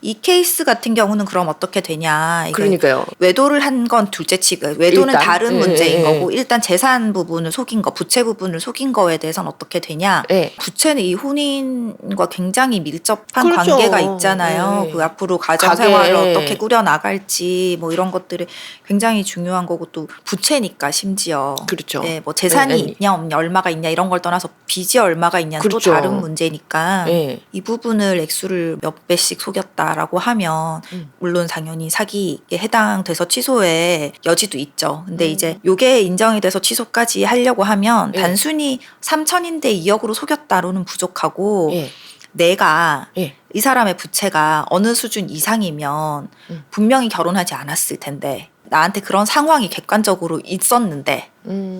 Speaker 3: 이 케이스 같은 경우는 그럼 어떻게 되냐? 이게
Speaker 2: 그러니까요.
Speaker 3: 외도를 한 건 둘째치고 외도는
Speaker 2: 일단,
Speaker 3: 다른
Speaker 2: 예,
Speaker 3: 문제인
Speaker 2: 예,
Speaker 3: 거고 일단 재산 부분을 속인 거, 부채 부분을 속인 거에 대해서는 어떻게 되냐?
Speaker 2: 예.
Speaker 3: 부채는 이 혼인과 굉장히 밀접한
Speaker 2: 그렇죠.
Speaker 3: 관계가 있잖아요.
Speaker 2: 예, 예.
Speaker 3: 그 앞으로 가정 생활을
Speaker 2: 가게.
Speaker 3: 어떻게 꾸려 나갈지 뭐 이런 것들이 굉장히 중요한 거고 또 부채니까 심지어
Speaker 2: 그렇죠.
Speaker 3: 네, 뭐 재산이
Speaker 2: 예, 예.
Speaker 3: 있냐 없냐 얼마가 있냐 이런 걸 떠나서 빚이 얼마가 있냐는
Speaker 2: 그렇죠.
Speaker 3: 또 다른 문제니까
Speaker 2: 예.
Speaker 3: 이 부분을 액수를 몇 배씩 속였다라고 하면 물론 당연히 사기에 해당돼서 취소의 여지도 있죠. 근데 이제 요게 인정이 돼서 취소까지 하려고 하면
Speaker 2: 예.
Speaker 3: 단순히 3천인데 2억으로 속였다로는 부족하고
Speaker 2: 예.
Speaker 3: 내가
Speaker 2: 예.
Speaker 3: 이 사람의 부채가 어느 수준 이상이면 분명히 결혼하지 않았을 텐데 나한테 그런 상황이 객관적으로 있었는데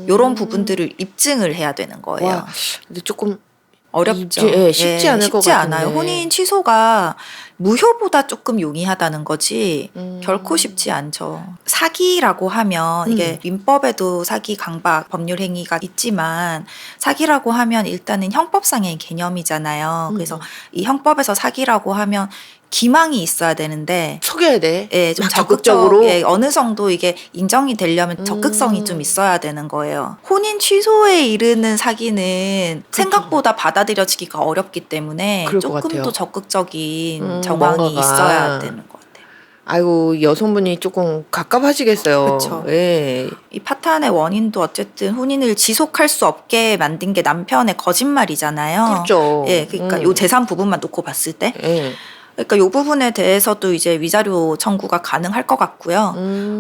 Speaker 3: 이런 부분들을 입증을 해야 되는 거예요.
Speaker 2: 와, 근데 조금
Speaker 3: 어렵죠.
Speaker 2: 예, 쉽지 않을 것
Speaker 3: 쉽지
Speaker 2: 같은데.
Speaker 3: 않아요. 혼인 취소가 무효보다 조금 용이하다는 거지 결코 쉽지 않죠. 사기라고 하면 이게 민법에도 사기, 강박, 법률 행위가 있지만 사기라고 하면 일단은 형법상의 개념이잖아요. 그래서 이 형법에서 사기라고 하면 기망이 있어야 되는데
Speaker 2: 속여야 돼.
Speaker 3: 예, 좀
Speaker 2: 막 적극적으로.
Speaker 3: 예, 어느 정도 이게 인정이 되려면 적극성이 좀 있어야 되는 거예요. 혼인 취소에 이르는 사기는 생각보다 받아들여지기가 어렵기 때문에
Speaker 2: 그럴 것
Speaker 3: 조금
Speaker 2: 같아요.
Speaker 3: 더 적극적인 정황이
Speaker 2: 뭔가가.
Speaker 3: 있어야 되는 것 같아요.
Speaker 2: 아이고 여성분이 조금 갑갑하시겠어요.
Speaker 3: 그쵸.
Speaker 2: 예.
Speaker 3: 이 파탄의 원인도 어쨌든 혼인을 지속할 수 없게 만든 게 남편의 거짓말이잖아요.
Speaker 2: 그렇죠.
Speaker 3: 예, 그러니까 요 재산 부분만 놓고 봤을 때.
Speaker 2: 예.
Speaker 3: 그러니까 이 부분에 대해서도 이제 위자료 청구가 가능할 것 같고요.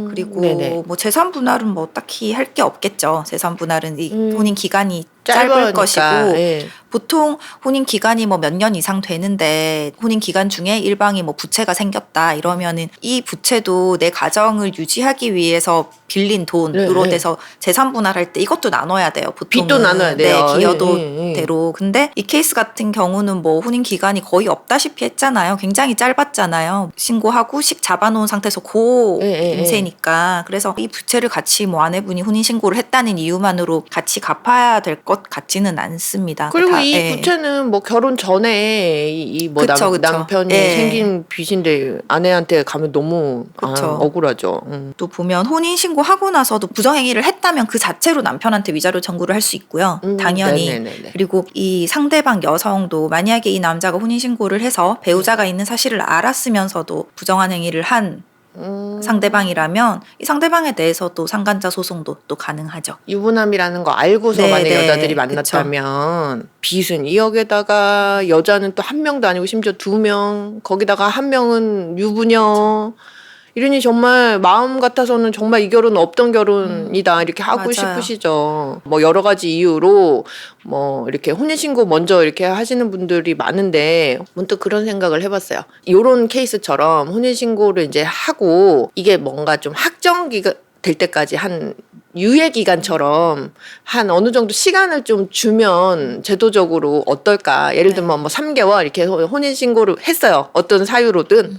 Speaker 3: 그리고
Speaker 2: 네네.
Speaker 3: 뭐 재산 분할은 뭐 딱히 할 게 없겠죠. 재산 분할은 이 혼인 기간이 짧을
Speaker 2: 짧으니까,
Speaker 3: 것이고
Speaker 2: 예.
Speaker 3: 보통 혼인 기간이 뭐 몇 년 이상 되는데 혼인 기간 중에 일방이 뭐 부채가 생겼다 이러면은 이 부채도 내 가정을 유지하기 위해서 빌린 돈으로
Speaker 2: 네, 네.
Speaker 3: 돼서 재산 분할할 때 이것도 나눠야 돼요. 보통은.
Speaker 2: 빚도 나눠야 돼요.
Speaker 3: 네, 기여도
Speaker 2: 예.
Speaker 3: 대로. 근데 이 케이스 같은 경우는 뭐 혼인 기간이 거의 없다시피 했잖아요. 굉장히 짧았잖아요. 신고하고 식 잡아놓은 상태에서 고
Speaker 2: 예.
Speaker 3: 임세니까. 그래서 이 부채를 같이 뭐 아내분이 혼인 신고를 했다는 이유만으로 같이 갚아야 될 것 같지는 않습니다.
Speaker 2: 그리고
Speaker 3: 다,
Speaker 2: 이
Speaker 3: 예.
Speaker 2: 부채는 뭐 결혼 전에 이뭐
Speaker 3: 그쵸, 그쵸.
Speaker 2: 남편이
Speaker 3: 예.
Speaker 2: 생긴 빚인데 아내한테 가면 너무
Speaker 3: 그쵸.
Speaker 2: 억울하죠.
Speaker 3: 또 보면 혼인 신고하고 나서도 부정행위를 했다면 그 자체로 남편한테 위자료 청구를 할 수 있고요. 당연히.
Speaker 2: 네네네네.
Speaker 3: 그리고 이 상대방 여성도 만약에 이 남자가 혼인 신고를 해서 배우자가 있는 사실을 알았으면서도 부정한 행위를 한 상대방이라면 이 상대방에 대해서도 상간자 소송도 또 가능하죠.
Speaker 2: 유부남이라는 거 알고서
Speaker 3: 네,
Speaker 2: 만약
Speaker 3: 네.
Speaker 2: 여자들이 만났다면 빚은 2억에다가 여자는 또 한 명도 아니고 심지어 2명 거기다가 한 명은 유부녀 이러니 정말 마음 같아서는 정말 이 결혼은 없던 결혼이다 이렇게 하고
Speaker 3: 맞아요.
Speaker 2: 싶으시죠. 뭐 여러 가지 이유로 뭐 이렇게 혼인신고 먼저 이렇게 하시는 분들이 많은데 문득 그런 생각을 해봤어요. 요런 케이스처럼 혼인신고를 이제 하고 이게 뭔가 좀 확정기가 될 때까지 한 유예 기간처럼 한 어느 정도 시간을 좀 주면 제도적으로 어떨까? 예를 들면 뭐 3개월 이렇게 혼인 신고를 했어요. 어떤 사유로든.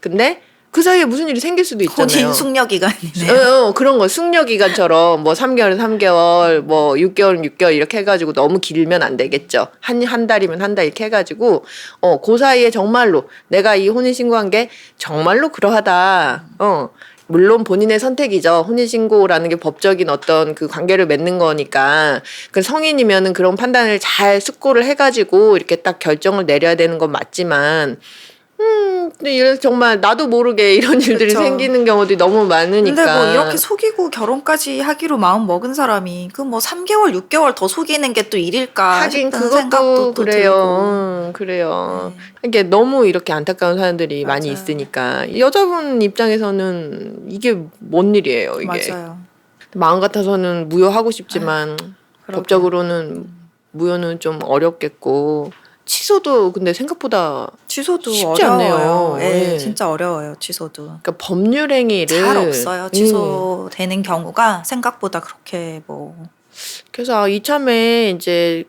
Speaker 2: 근데 그 사이에 무슨 일이 생길 수도 있잖아요.
Speaker 3: 혼인 숙려 기간이네요.
Speaker 2: 그런 거 숙려 기간처럼 뭐 3개월 3개월 뭐 6개월 6개월 이렇게 해가지고 너무 길면 안 되겠죠. 한 달이면 한 달 이렇게 해가지고 그 사이에 정말로 내가 이 혼인 신고한 게 정말로 그러하다. 물론 본인의 선택이죠. 혼인신고라는 게 법적인 어떤 그 관계를 맺는 거니까. 그 성인이면은 그런 판단을 잘 숙고를 해가지고 이렇게 딱 결정을 내려야 되는 건 맞지만, 근데 정말 나도 모르게 이런 일들이
Speaker 3: 그쵸.
Speaker 2: 생기는 경우들이 너무 많으니까.
Speaker 3: 근데 뭐 이렇게 속이고 결혼까지 하기로 마음 먹은 사람이 그 뭐 3개월, 6개월 더 속이는 게 또 일일까
Speaker 2: 하긴
Speaker 3: 싶은 생각도
Speaker 2: 그것도
Speaker 3: 또
Speaker 2: 그래요. 그래요. 이게 너무 이렇게 안타까운 사람들이 많이
Speaker 3: 맞아요.
Speaker 2: 있으니까 여자분 입장에서는 이게 뭔 일이에요, 이게.
Speaker 3: 맞아요.
Speaker 2: 마음 같아서는 무효하고 싶지만
Speaker 3: 그러게요.
Speaker 2: 법적으로는 무효는 좀 어렵겠고 취소도 근데 생각보다
Speaker 3: 취소도
Speaker 2: 쉽지
Speaker 3: 어려워요.
Speaker 2: 않네요.
Speaker 3: 예,
Speaker 2: 예.
Speaker 3: 진짜 어려워요. 취소도.
Speaker 2: 그러니까 법률 행위를
Speaker 3: 잘 없어요. 취소되는 경우가 생각보다 그렇게 뭐
Speaker 2: 그래서 이참에 이제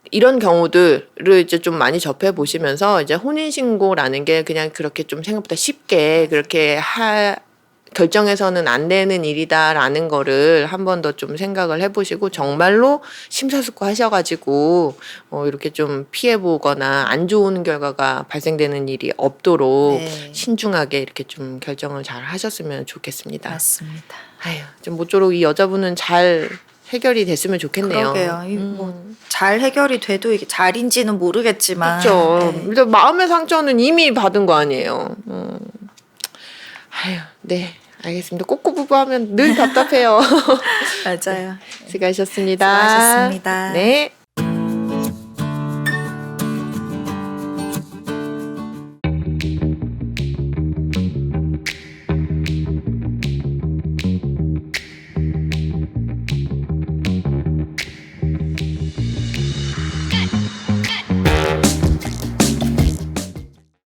Speaker 2: 이런 경우들을 이제 좀 많이 접해 보시면서 이제 혼인 신고라는 게 그냥 그렇게 좀 생각보다 쉽게 그렇게 결정해서는 안 되는 일이다라는 거를 한 번 더 좀 생각을 해보시고 정말로 심사숙고하셔가지고 이렇게 좀 피해보거나 안 좋은 결과가 발생되는 일이 없도록
Speaker 3: 네.
Speaker 2: 신중하게 이렇게 좀 결정을 잘 하셨으면 좋겠습니다.
Speaker 3: 맞습니다.
Speaker 2: 아유, 좀 모쪼록 이 여자분은 잘 해결이 됐으면 좋겠네요.
Speaker 3: 그러게요. 잘 해결이 돼도 이게 잘인지는 모르겠지만
Speaker 2: 그렇죠.
Speaker 3: 네.
Speaker 2: 근데 마음의 상처는 이미 받은 거 아니에요. 아유, 네. 알겠습니다. 꼬꼬부부하면 늘 답답해요.
Speaker 3: 맞아요.
Speaker 2: 수고하셨습니다.
Speaker 3: 수고하셨습니다.
Speaker 2: 네.